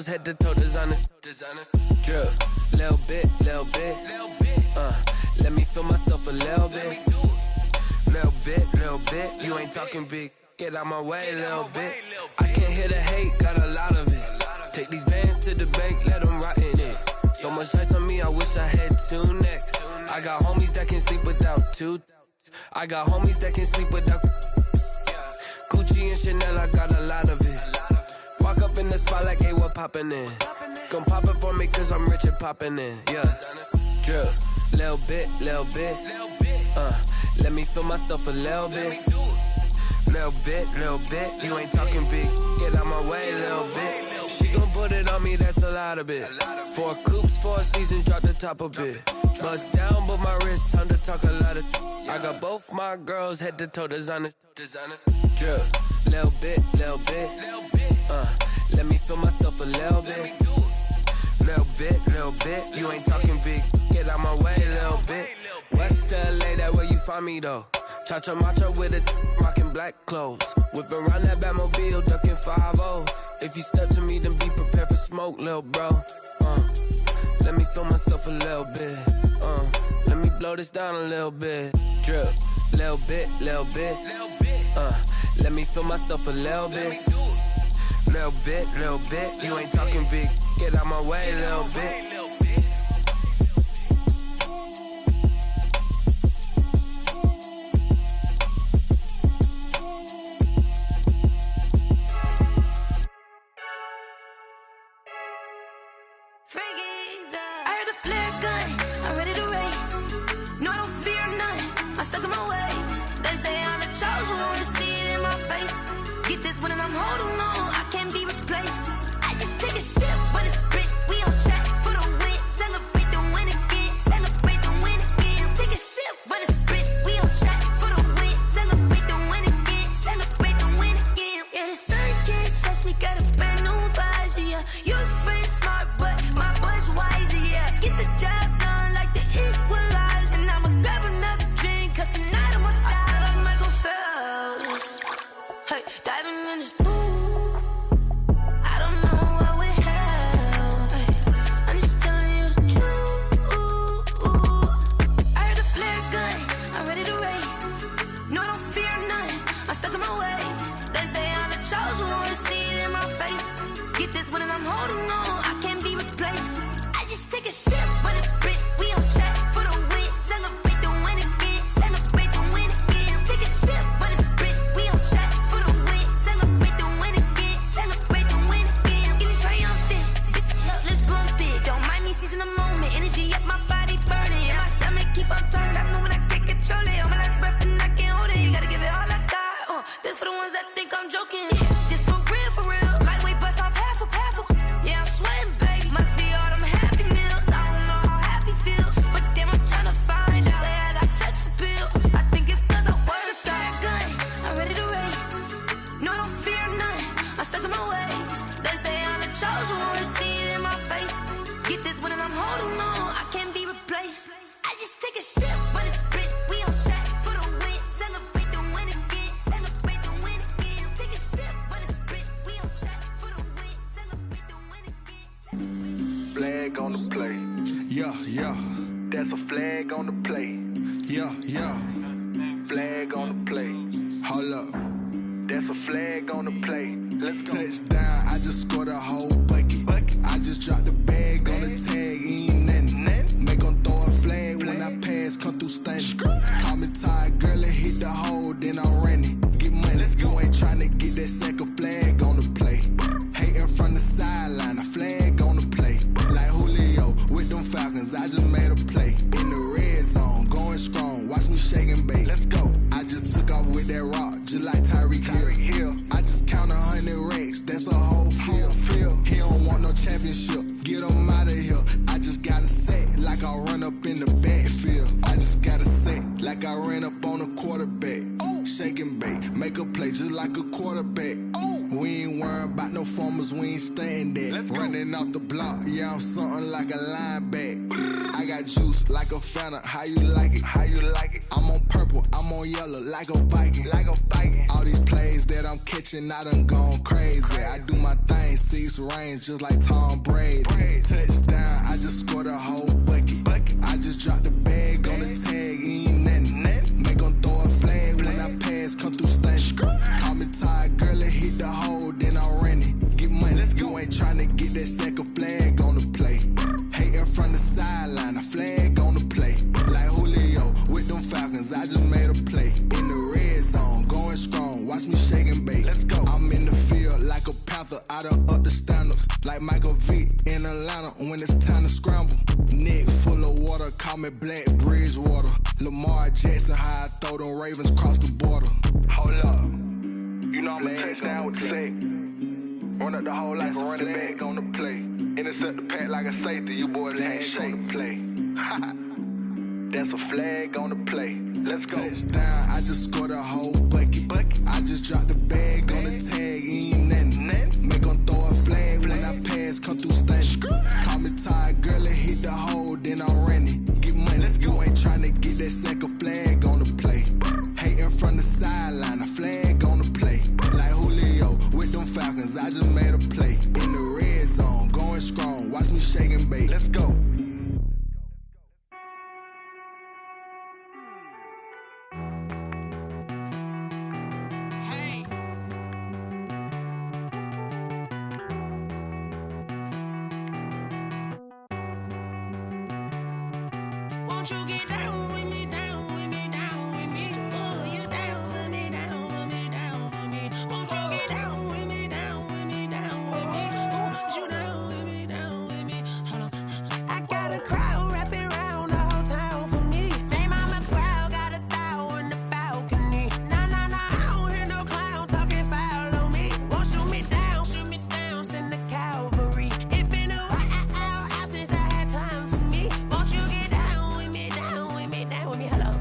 Head to toe designer. Drip, little bit. Let me feel myself a little bit. Little bit. You ain't talking big. Get out my way, little bit. I can't hear the hate, got a lot of it. Take these bands to the bank, let them rot in it. So much ice on me, I wish I had 2 necks. I got homies that can sleep without 2. I got homies that can sleep without Gucci and Chanel, I got a lot of it. Walk up in the spot like, hey, what poppin' in? Gon' pop it for me cause I'm rich and poppin' in, yeah. Drip, little bit. Let me feel myself a little bit. Little bit. You ain't talking big, get out my way, little bit. She gon' put it on me, that's a lot of it. 4 coupes, 4 seasons, drop the top a bit. Bust down, but my wrist, time to talk a lot of. I got both my girls, head to toe designer. Drip, little bit. Let me feel myself a little bit. Little bit. You ain't talking big, get out my way, little bit. West LA, that where you find me though. Cha-cha matcha with it, rockin' black clothes. Whippin' around that Batmobile, duckin' 5-0. If you step to me, then be prepared for smoke, lil' bro. Let me feel myself a little bit. Let me blow this down a little bit. Drip, little bit. Let me feel myself a little bit. Little bit. You ain't talking big, get out my way, little bit. I heard the flare gun, I'm ready to race. No, I don't fear none, I'm stuck in my ways. They say I'm the chosen one, to see it in my face. Get this one and I'm holding on, I can't be replaced. I just take a sip when it's split, we on track for the win. Celebrate the win again, celebrate the win again. Take a sip when it's split, we on track for the win. Celebrate the win again, celebrate the win again. Yeah, the sun can't touch me, got a brand new visor, yeah. You're a friend. holding on, I can't be replaced. I just take a sip, but it's spit. We on track for the win. Celebrate the win again. Celebrate the win again. Take a sip, but it's spit. We on track for the win. Celebrate the win again. Celebrate the win again. Getting triumphant. Look, let's bump it. Don't mind me seizing the moment. Energy up my body burning. And my stomach keep on turning. Stop moving, I can't control it. On my last breath and I can't hold it. You gotta give it all I got. This for the ones that think I'm joking. This for real. Lightweight bust off half a. Yeah, I'm sweating, baby. Must be all them happy meals. I don't know how happy feels, but damn, I'm trying to find out. Say I got sex appeal. I think it's cause I wear the fat gun. I'm ready to race. No, I don't fear none. I'm stuck in my ways. They say I'm the chosen one. To see it in my face. Get this one and I'm holding on. I can't be replaced. I just take a sip, but it's split. We on track for the win. Celebrate the win again. Celebrate the win again. Take a sip, but it's split. We on track for the win. Celebrate the win again. Flag on the play. Yeah. That's a flag on the play. Yeah. Flag on the play. Hold up. That's a flag on the play. Let's go. Touchdown, I just scored a whole bucket. I just dropped the bag on the tag, ain't nothing. Make them throw a flag when I pass, come through stunning. Call me tired, girl, it hit the hole, then I'm running. Get money, you ain't tryna get that second flag on the play. Hating from the sideline, a flag on the play. Like Julio with them Falcons, I just made a play. In the red zone, going strong, watch me shake and bake. Let's go. I just took off with that rock, just like Tyreek Hill. I just count 100 racks, that's a whole field. He don't want no championship, get him out of here. I just got a set, like I run up in the backfield. I just got a set, like I ran up on a quarterback. Shake and bake, make a play just like a quarterback. We ain't worrying about no formers, we ain't staying there. Running off the block, yeah, I'm something like a linebacker. I got juice like a Fanta, how you like it? I'm on purple, I'm on yellow, like a Viking. All these plays that I'm catching, I done gone crazy. I do my thing, 6 range, just like Tom Brady. Touchdown, I just scored a whole bucket. I just dropped the bag on the tag, ain't nothing. Make them throw a flag when I pass, come through stunning. Call me tired, girl, it hit the hole, then I'm running. Get money, you ain't tryna get that second flag on the play. Hating from the sideline, a flag on the play. Like Julio with them Falcons, I just made a play. In the red zone, going strong, watch me shake and bake. Let's go. I'm in the field like a Panther, I done up the standards. Like Michael Vick in Atlanta when it's time to scramble. Neck full of water, call me Black Bridgewater. Lamar Jackson, how I throw them Ravens cross the border. Hold up, you know I'm a touchdown with the sack. Run up the whole life and running back on the play. Intercept the pack like a safety, you boys ain't shake the play. That's a flag on the play. Let's go. Touchdown, I just scored a whole bucket. I just dropped the bag on the tag, ain't nothing. Make them throw a flag when I pass, come through stunning. Call me tired, girl, it hit the hole, then I'm running. Get money, you ain't tryna get that second flag on the play. Hating from the sideline, a flag on the play. Like Julio with them Falcons, I just made a play. In the red zone, going strong, watch me shake and bake. Let's go. Won't you get down with me, down with me, down with me? Oh, you down with me, down with me, down with me. Won't you get down with me, down with me, down with me? Oh, you down with me, down with me? Hold on. I got a crowd wrapping around the whole town for me. They mama proud, got a thou in the balcony. Nah, I don't hear no clown talking foul on me. Won't shoot me down, send the cavalry. It been a while since I had time for me. Won't you get down with me, down with me, down with me? Hello.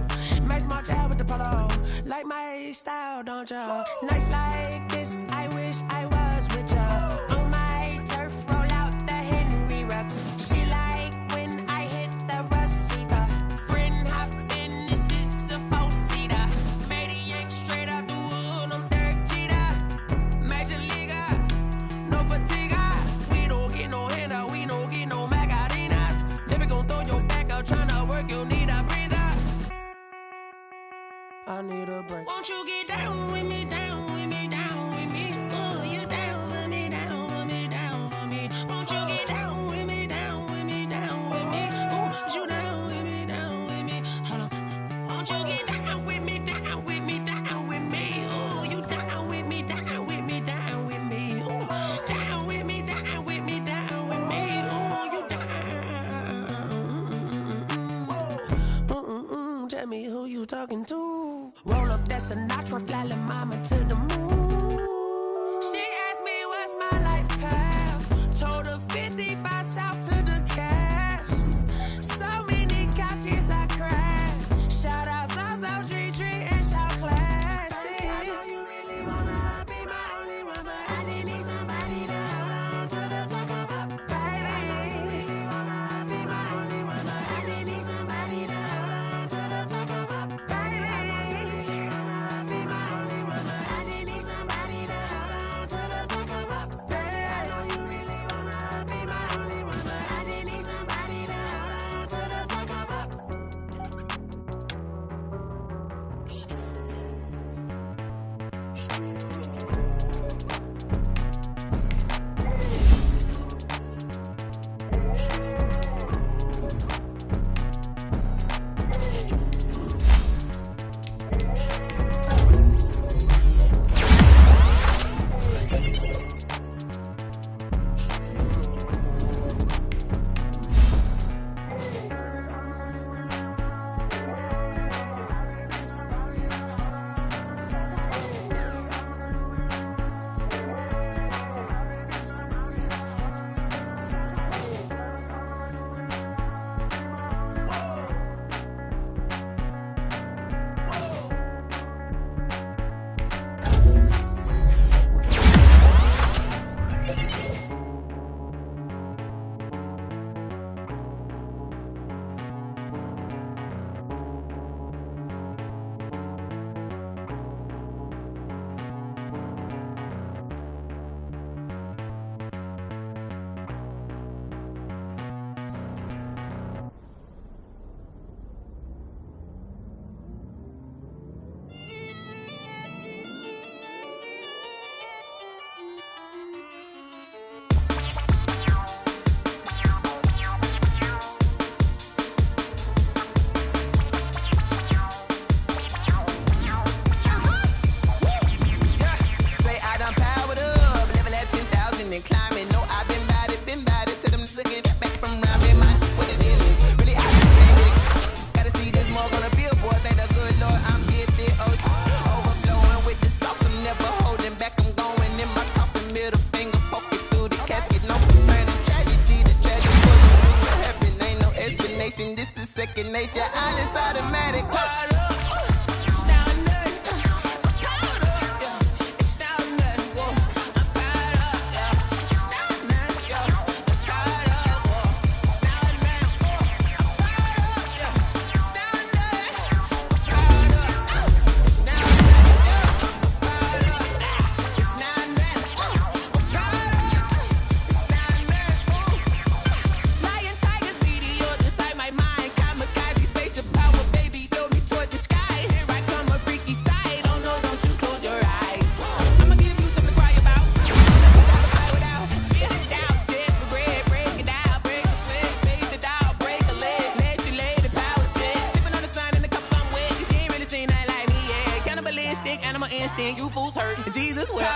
Max March out with the polo. Like my style, don't ya? Nights like this, I wish I was with ya. On my turf, roll out the Henry Rux. She like when I hit the receiver. Friend hop in, this is a 4-seater. Made a yank straight out the wood, I'm Derek Jeter. Major leaguer, no fatigue. We don't get no handout, we don't get no Macarinas. Never gon' throw your back out, tryna work, you need a breather. I need a break. Won't you get down with me, down with me, down with me? tell me who you talking to. Roll up that Sinatra, fly la mama to the moon. She asked me what's my life path. Told her 55 south to the cash. So many couches I cried. Shout out Zozo, Tree Tree, and shout classic. I know you really wanna be my only one, but I didn't need somebody to hold on to the sucker up, baby. I know you really wanna be my only one, but I didn't need somebody to hold on to the sucker up, baby. I know you really wanna be my only one, but I didn't need somebody to hold on to the sucker up, baby. I know you really wanna be my only one, but I didn't need somebody to hold on to the sucker up. This is second nature, all is automatic. You fools hurt. Jesus will.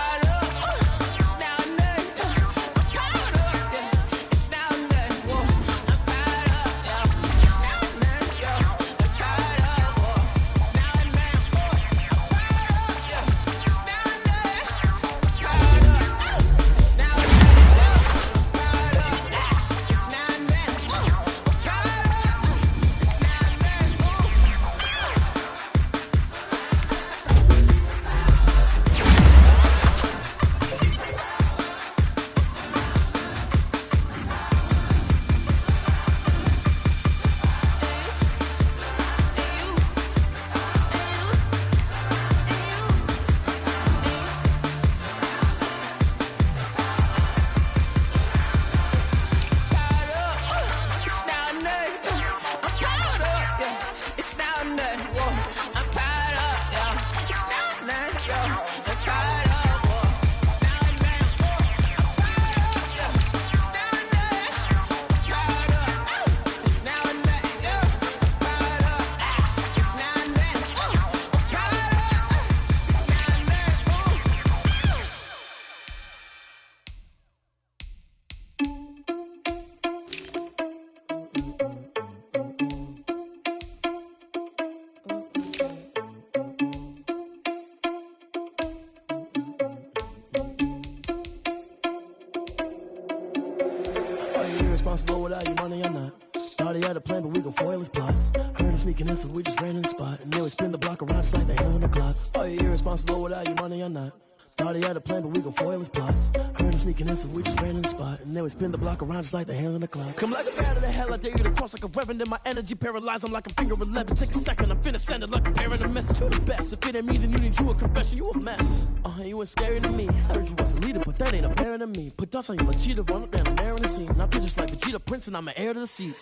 irresponsible without your money or not. Thought he had a plan, but we gon' foil his plot. Heard him sneaking in, so we just ran in the spot. And then we spin the block around just like the hands on the clock. Are you irresponsible without your money or not? Thought he had a plan, but we gon' foil his plot. Heard him sneaking in, so we just ran in the spot. And then we spin the block around just like the hands on the clock. Come like a bat of the hell, I dare you to cross like a reverend. In my energy paralyzed, I'm like a finger 11. Take a second, I'm finna send it like a parent. A message to the best. If it ain't me, then you need you a confession. You a mess. You ain't scary to me. Heard you was a leader, but that ain't apparent to me. Put dust on you like cheetah, run up down the air in the scene. Now just like the cheetah prince, and I'm an heir to the seat.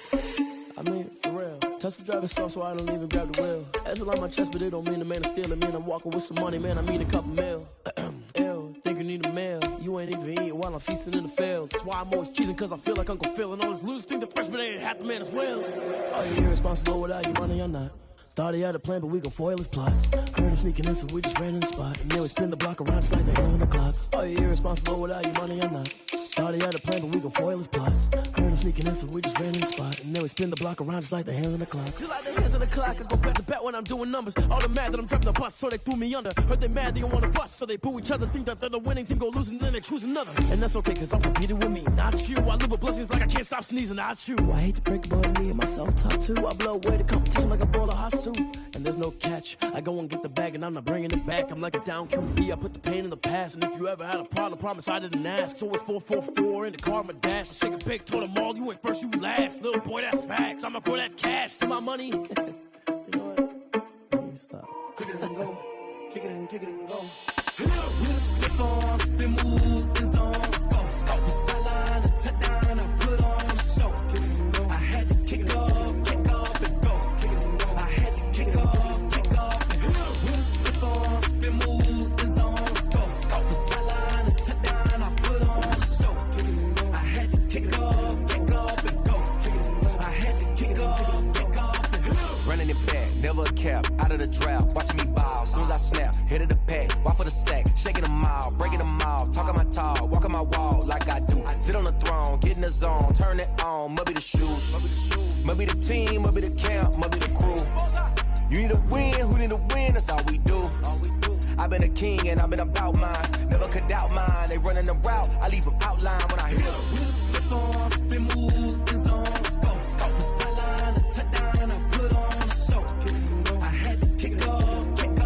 I mean, for real. Touch the driver's soft, so I don't even grab the wheel. That's a lot on my chest, but it don't mean the man is stealing. Man, I'm walking with some money, man. I mean a couple mil. Ew, think you need a meal. You ain't even eating while I'm feasting in the field. That's why I'm always cheesing, cause I feel like Uncle Phil. And all this loose think the freshman ain't half the man as well. Are you irresponsible without your money or not? Thought he had a plan, but we gon' foil his plot. Heard him sneaking in, so we just ran in the spot. And then we spin the block around just like the hands on the clock. Are you irresponsible without your money or not? Thought he had a plan, but we gon' foil his plot. Heard him sneaking in, so we just ran in the spot. And then we spin the block around just like the hands on the clock. Just like the hands on the clock, I go back to back when I'm doing numbers. All the mad that I'm driving the bus, so they threw me under. Heard they mad, they don't wanna bust, so they boo each other. Think that they're the winning team, go losing, then they choose another. And that's okay, cause I'm competing with me, not you. I live with blessings like I can't stop sneezing, not you. I hate to break about me and myself top too. I blow away the competition like a bowl of hot soup. And there's no catch. I go and get the bag and I'm not bringing it back. I'm like a down QB. I put the pain in the past. And if you ever had a problem, promise I didn't ask. So it's 444 in the car, my dash. I shake a big, told them all, you went first, you last. Little boy, that's facts. I'ma grow that cash to my money. You know what? Let me stop. Kick it and go. Kick it and go. With a stiff on, spin move, is on scope. Scope the sideline, a touchdown, I put on the show. I had to kick off and go. I had to kick off and go. With a stiff on, spin move, is on scope. Scope the sideline, a touchdown, I put on the show. I had to kick off and go. I had to kick off and go. Running it back, never a cap, out of the drought, watching me ball. Soon as I snap, hit of the pack, walk for the sack, shaking them out, breaking them off, talking my talk, walking my wall like I do. Sit on the throne, get in the zone, turn it on, must be the shoes, must be the team, must be the camp, must be the crew. You need a win, who need a win, that's all we do. I've been a king and I've been about mine, never could doubt mine. They running the route, I leave them outline when I hit them. With a stiff on, spin move, is on scope. Scope the sideline, a touchdown, I put on the show. I had to kick off and go.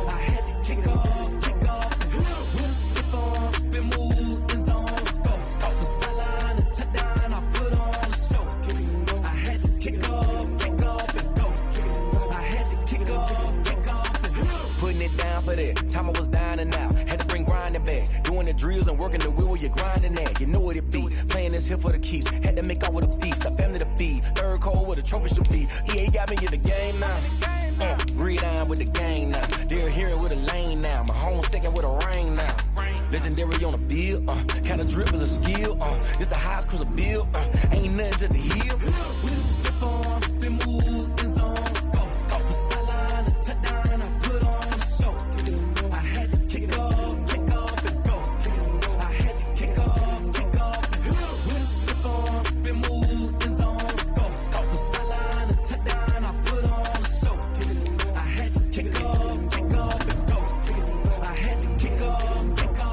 I had to kick off and go. With a stiff on, spin move, is on scope. Scope the sideline, a touchdown, I put on the show. I had to kick off and go. I had to kick off and go. Putting it down for that, time I was down and out, had to bring grinding back, doing the drills and working the wheel where you're grinding at, you know what it be, playing this here for the keeps, had to make out with a feast, a family to feed, third cold where the trophy should be, EA got me in the game now, breathe on with the game now, they're hearing with a lane now, my home second with a rain now, legendary on the field, kinda drip is a skill, it's the highest cruiser bill, ain't nothing to the heel. With a stiff on, spin move, is on scope. Scope the sideline, a touchdown, I put on the show. I had to kick off and go. I had to kick off and go. With a stiff on, spin move, is on scope. Scope the sideline, a touchdown, I put on the show. I had to kick off and go. I had to kick off and go.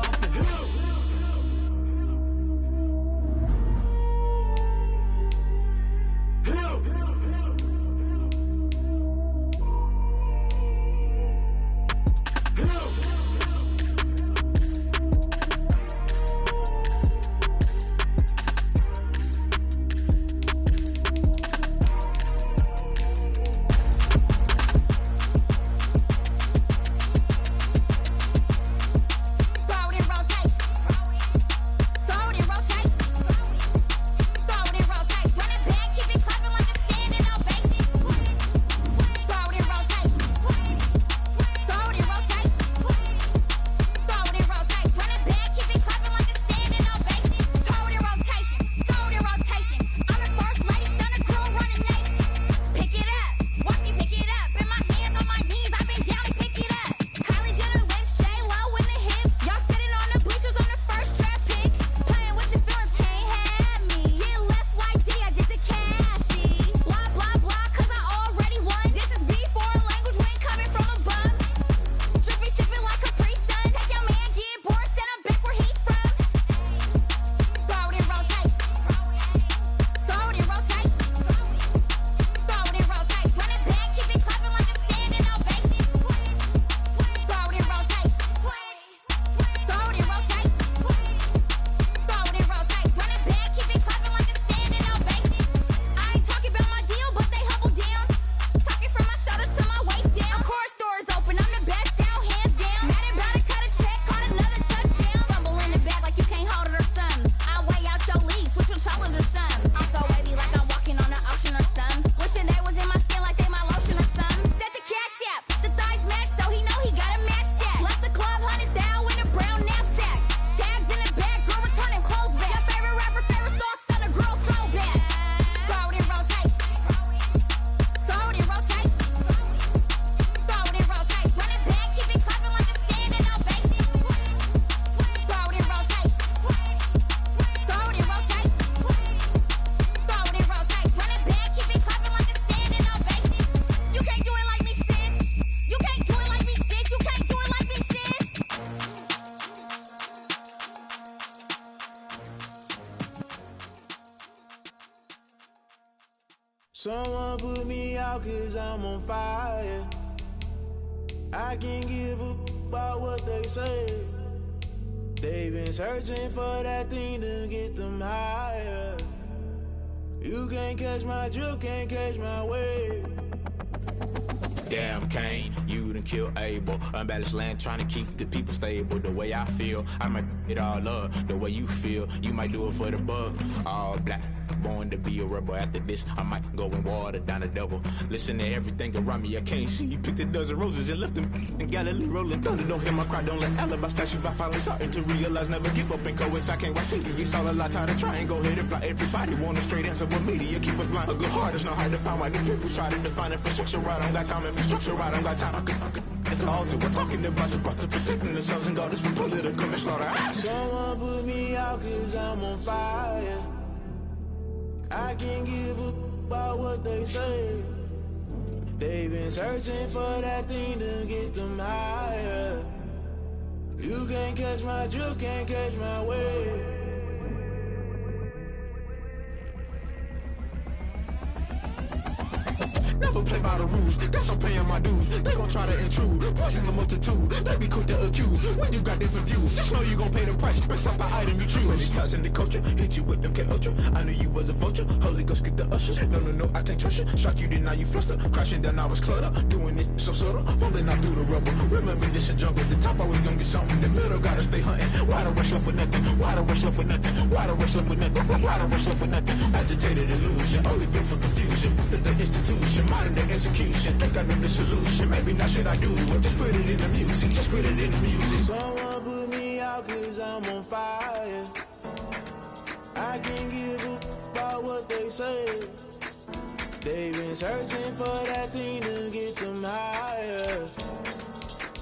Someone put me out 'cause I'm on fire. I can't give a about what they say. They've been searching for that thing to get them higher. You can't catch my drift, can't catch my wave. Damn, Kane, you done killed Abel. Unbalanced land, trying to keep the people stable. The way I feel, I might it all up. The way you feel, you might do it for the bug. All black, born to be a rebel. After this, I might go and water down the devil. Listen to everything around me, I can't see. You picked a dozen roses and left them in Galilee rolling thunder. Don't hear my cry, don't let alibis pass you. I finally starting to realize, never give up and coast. I can't watch TV, it's all a lot, tired of trying. Go ahead and fly. Everybody want a straight answer, but media keep us blind. A good heart is not hard to find. Why do people try to define infrastructure right? I don't got time, infrastructure right, I don't got time. I could it's all to we're talking about you, about to protecting the sons and daughters from political manslaughter. Someone put me out 'cause I'm on fire. I can't give a about what they say. They've been searching for that thing to get them higher. You can't catch my drift, can't catch my wave. Never play by the rules, guess I'm paying my dues. They gon' try to intrude, poison the multitude. They be quick to accuse, when you got different views. Just know you gon' pay the price, based off the item you choose. Many times in the culture, hit you with MK Ultra. I knew you was a vulture, Holy Ghost get the ushers. No, I can't trust you. Shock you, then now you fluster. Crashing down, I was cluttered. Doing this so subtle, fumbling out through the rubble. Remember this in jungle, the top always gonna get something. In the middle, gotta stay hunting. Why the rush left with nothing? Why the rush left with nothing? Why the rush left with nothing? Why the rush left with nothing? Agitated illusion, only built for confusion. The institution, modern day execution. Think I know the solution. Maybe not shit I do. Just put it in the music. Just put it in the music. Someone put me out 'cause I'm on fire. I can't give a about what they say. They've been searching for that thing to get them higher.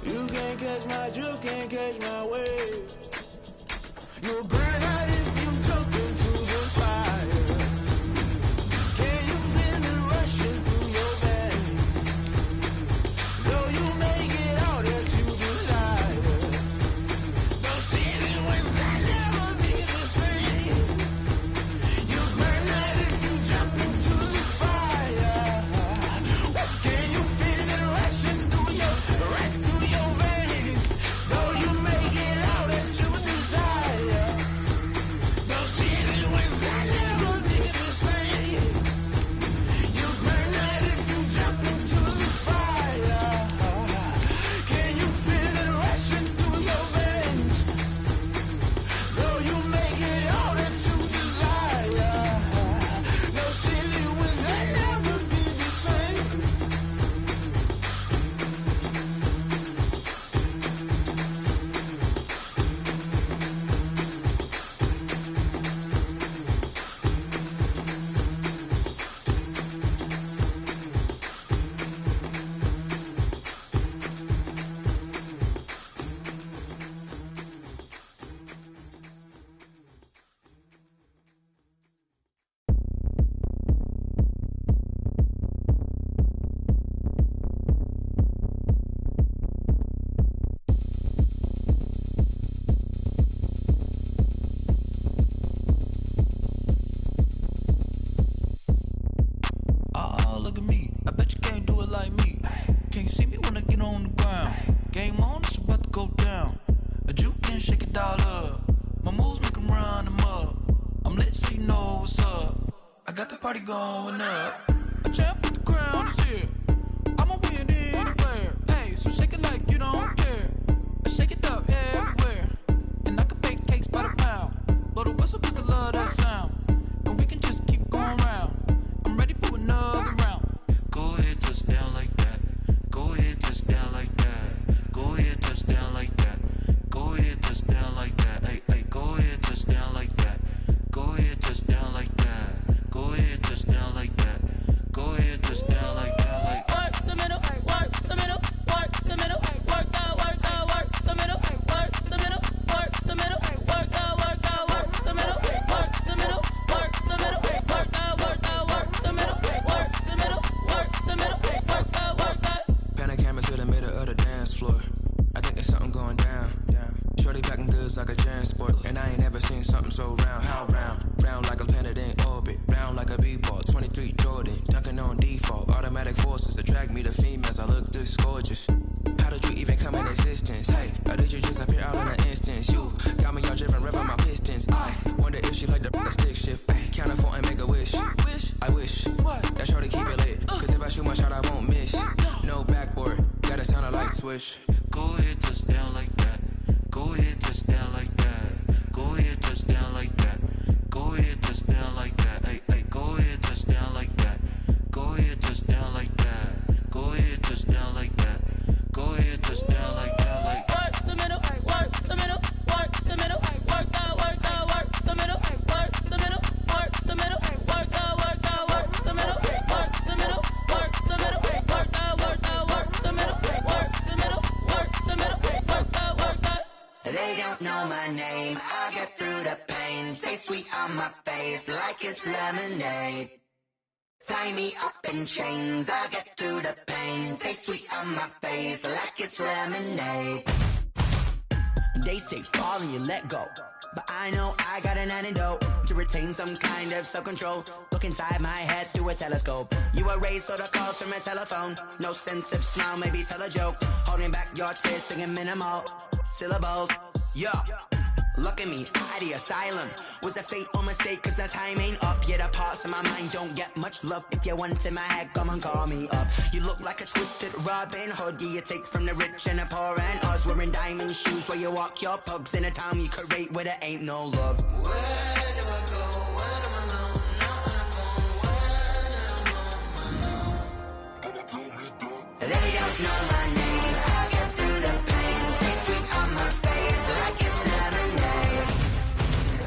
You can't catch my drift, can't catch my wave. You'll burn out if you jump into the fire. Can you feel it rushing through your veins? Though you make it all that you desire. No ceiling wins that never be the same. You'll burn out if you jump into the fire. Can you feel it rushing through your veins? Though you make it all that you desire. No ceiling wins that never be the same. You burn out if you jump into the fire. Can you feel it rushing through your veins? Though you make it all that you desire. No ceiling wins that never be the same. Oh, look at me. I bet you can't do it like me. Can't see me when I get on the ground. Game on, it's about to go down. A juke can shake it all up. My moves make 'em run them up. I'm lit so you know what's up. I got the party going up. A champ with the crown is here. I'ma win anywhere. Hey, so shake it like you don't care. I shake it up everywhere. And I can bake cakes by the pound. Blow the whistle 'cause I love that sound. And we can just keep going round. I'm ready for another round. Go ahead, touch down like that. Go ahead, touch down like that. Go ahead, touch down like that. Go ahead, touch down like that. Hey, hey, go ahead, touch down like that. Go ahead, touch down like that. Go ahead, touch down like that. Go ahead, touch down like that. Like work the middle, work the middle, work the middle, work the come in existence. Hey, how did you just appear out in an instance? You got me all driven, revving my pistons. I wonder if she like the stick shift. Ay, count it 4 and make a wish. I wish that shorty keep it lit. Cause if I shoot my shot, I won't miss. No backboard, gotta sound a like swish. Go ahead, touch down like that. Go ahead, touch down like that. Go ahead, touch down like that. Go ahead, touch down like that. Hey, hey, go ahead, touch down like that. Go ahead, touch down like that. Go ahead, touch down like that. Go ahead, touch down like that. Like work the middle, work the middle, work the middle, work the middle, work the middle, work the middle, work the middle, work the middle, work the middle, work the middle, work the middle, work the middle, work the. They don't know my name. I get through the pain. Taste sweet on my face like it's lemonade. Tie me up in chains. I get through the pain. Taste sweet on my face like it's lemonade. They say fall and you let go, but I know I got an antidote to retain some kind of self-control. Look inside my head through a telescope. You erase all the calls from a telephone. No sense of smile, maybe tell a joke. Holding back your tears, singing minimal syllables. Yo, look at me, out the asylum. Was a fate or mistake, cause the time ain't up. Yet the parts of my mind don't get much love. If you want in my head, come and call me up. You look like a twisted Robin Hood. Yeah, you take from the rich and the poor and us. Wearing diamond shoes where you walk your pugs. In a town you create where there ain't no love. Where do I go when I'm alone? Not on the phone when I'm alone. They don't know my name. I get through the pain. Taste sweet on my face like it's lemonade.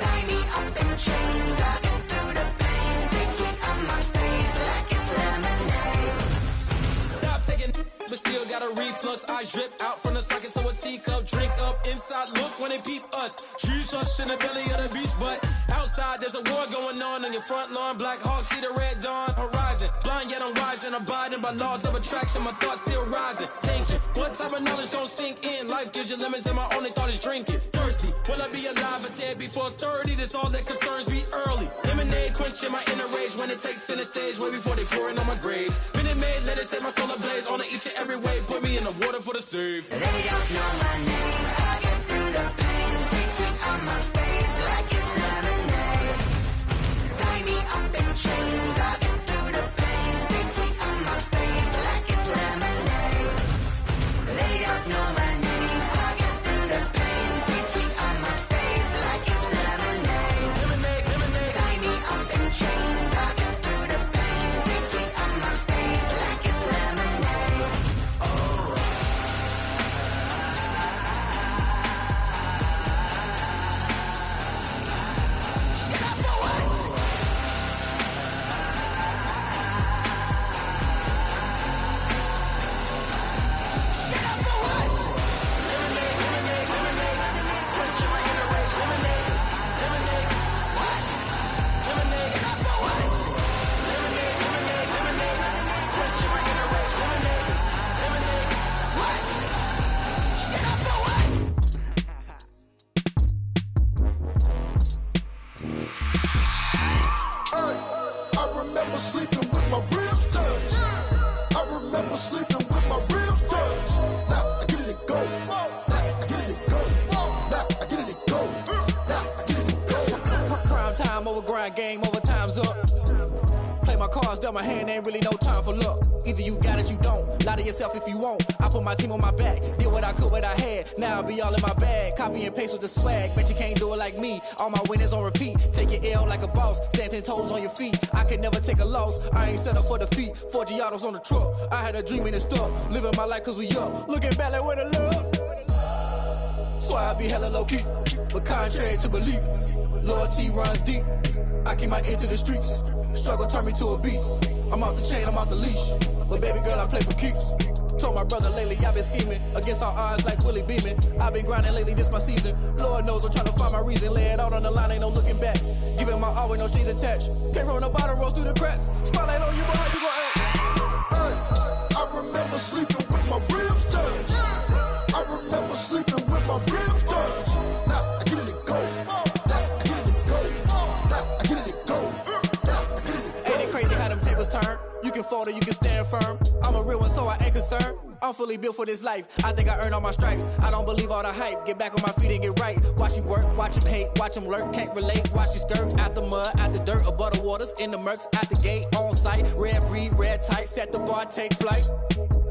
Tie me up in chains. I get through the pain. Taste sweet on my face like it's lemonade. Stop taking, but still got a reflux. I drip out from the socket to a teacup. Drink up inside, look when they peep us. Jesus in the belly of the beast, but outside there's a war going on your front lawn. Black Hawk, see the red dawn horizon. Blind yet I'm rising, abiding by laws of attraction. My thoughts still rising, thinking what type of knowledge gon' sink in? Life gives you lemons and my only thought is drinking. Thirsty, will I be alive or dead before 30? That's all that concerns me early. Lemonade quenching my inner rage when it takes center stage way before they pouring on my grave. Minute Maid, let it set my soul ablaze on each and every way. Put me in the water for the save. They don't know my name. I get through the pain. Taste sweet on my face like it's lemonade. Tie me up in chains. I get through the pain. Taste sweet on my face like it's lemonade. They don't know my name. I get through the pain. Taste sweet on my face like it's lemonade. Tie me up in chains. I get through the pain. Taste sweet on my face like it's lemonade. Oh. I remember sleeping with my ribs touched. I remember sleeping with my ribs touched. Now I get it and go. Now I get it and go. Now I get it and go. Now I get it and go. Prime time over grind game, over time's up. Play my cards, dealt my hand, ain't really no time for luck. Either you got it, you don't. Lie to yourself if you won't. I put my team on my back, did what I could, what I had. Now I be all in my bag, copy and paste with the swag. Bet you can't do it like me. All my winners on repeat. Take your L like a boss, stand 10 toes on your feet. I can never take a loss. I ain't set up for defeat. 4 Giottos on the truck. I had a dream and it stuck. Living my life cause we up. Looking back like where the love. So I be hella low key, but contrary to belief, loyalty runs deep. I keep my ear to the streets. Struggle turned me to a beast. I'm off the chain, I'm off the leash. But baby girl, I play for keeps. Told my brother lately, I've been scheming against all odds like Willie Beeman. I've been grinding lately, this my season. Lord knows I'm trying to find my reason. Lay it out on the line, ain't no looking back. Giving my all with no strings attached. Came from the bottom, rose through the cracks. Spotlight on you, boy, how you gon' act? I remember sleeping with my ribs touched. I remember sleeping with my ribs touched. Now I get it and go. Now I get it and go. Now I get it and go. Now I get it and go. Ain't it crazy how them tables turn? You can fold or you can stand firm. I'm a real one, so I ain't concerned. I'm fully built for this life. I think I earned all my stripes. I don't believe all the hype. Get back on my feet and get right. Watch you work, watch him hate, watch him lurk. Can't relate, watch you skirt. Out the mud, out the dirt, above the waters, in the murks, out the gate, on site. Red breed, red tight, set the bar, take flight.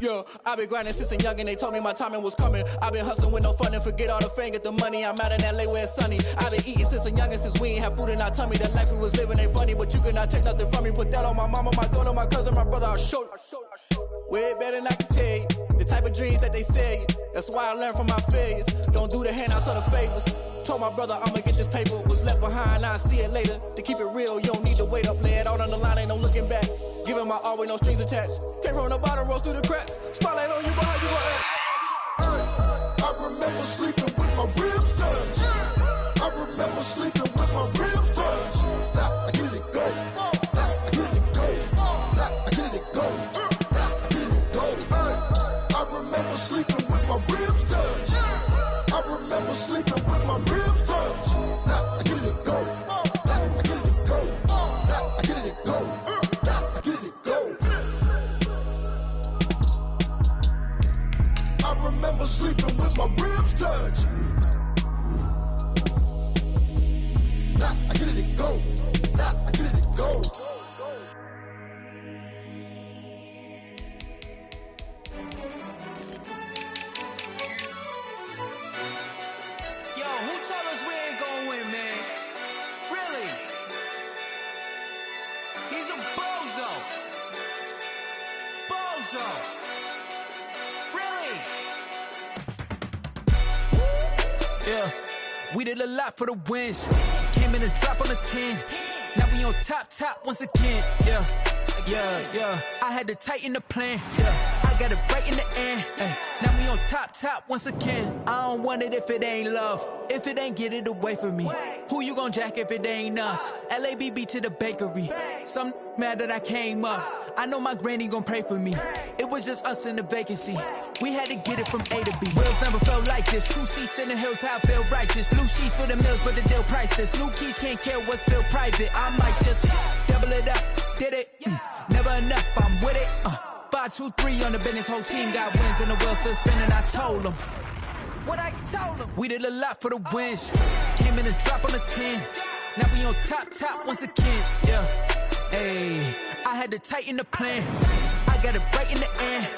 Yeah, I've been grinding since a youngin', they told me my timing was coming. I've been hustling with no fun and forget all the fame, get the money. I'm out in LA where it's sunny. I've been eating since a youngin', since we ain't have food in our tummy. The life we was living ain't funny, but you cannot take nothing from me. Put that on my mama, my daughter, my cousin, my brother, I'll show you. Way better than I can tell you. The type of dreams that they sell you. That's why I learned from my failures. Don't do the handouts or the favors. Told my brother I'ma get this paper. Was left behind, I'll see it later. To keep it real, you don't need to wait up. Lay it out on the line, ain't no looking back. Giving my all with no strings attached. Came from the bottom, rose through the cracks. Spotlight on you, but how you gon' act? I remember sleeping with my ribs touched. I remember sleeping with my ribs touched. Now I get it go. Now I get it go. Now I get it go. Now I get it go. I remember sleeping with my ribs touched. I remember sleeping with my ribs touched. Now I get it go. Now I get it go. Now I get it go. Now I get it go. I remember sleeping with my ribs touched. Now I get it go. Now I get it go. Yo, who told us we ain't gonna win, man? Really? He's a bozo. Bozo. Really? Yeah, we did a lot for the wins. Came in a drop on a 10. Now we on top once again. Yeah. I had to tighten the plan. Yeah, I got it right in the end. Now we on top once again. I don't want it if it ain't love. If it ain't, get it away from me. Who you gon' jack if it ain't us? LABB to the bakery. Some mad that I came up. I know my granny gon' pray for me. It was just us in the vacancy. We had to get it from A to B. Wheels never felt like this. 2 seats in the hills, how I feel righteous. Blue sheets for the mills, but the deal priceless. New keys can't care what's still private. I might just double it up. Did it? Never enough, I'm with it. 5, 2, 3 on the business. Whole team got wins and the wheels still spinning. I told them what I told them. We did a lot for the wins. Came in a drop on a 10. Now we on top once again. Yeah. Hey, I had to tighten the plan. I got it right in the end.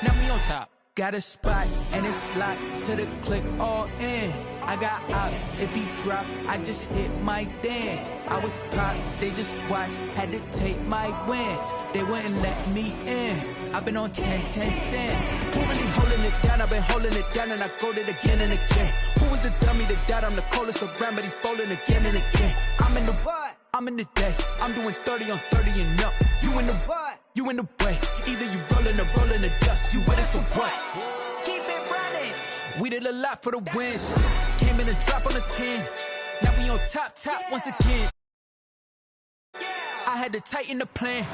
Now we on top. Got a spot and it's locked to the click all in. I got ops, if he drop, I just hit my dance. I was pop, they just watched, had to take my wins. They wouldn't let me in. I've been on 10 cents. Who really holding it down? I've been holding it down and I go it again and again. Who was the dummy that died? I'm the coldest around, but he folding again and again. I'm in the what? I'm in the day. I'm doing 30 on 30 and up. You in the what? You in the way. Either you rolling the dust. You with us or what? Keep it running. We did a lot for the wins. Came in a drop on a 10. Now we on top once again. I had to tighten the plan.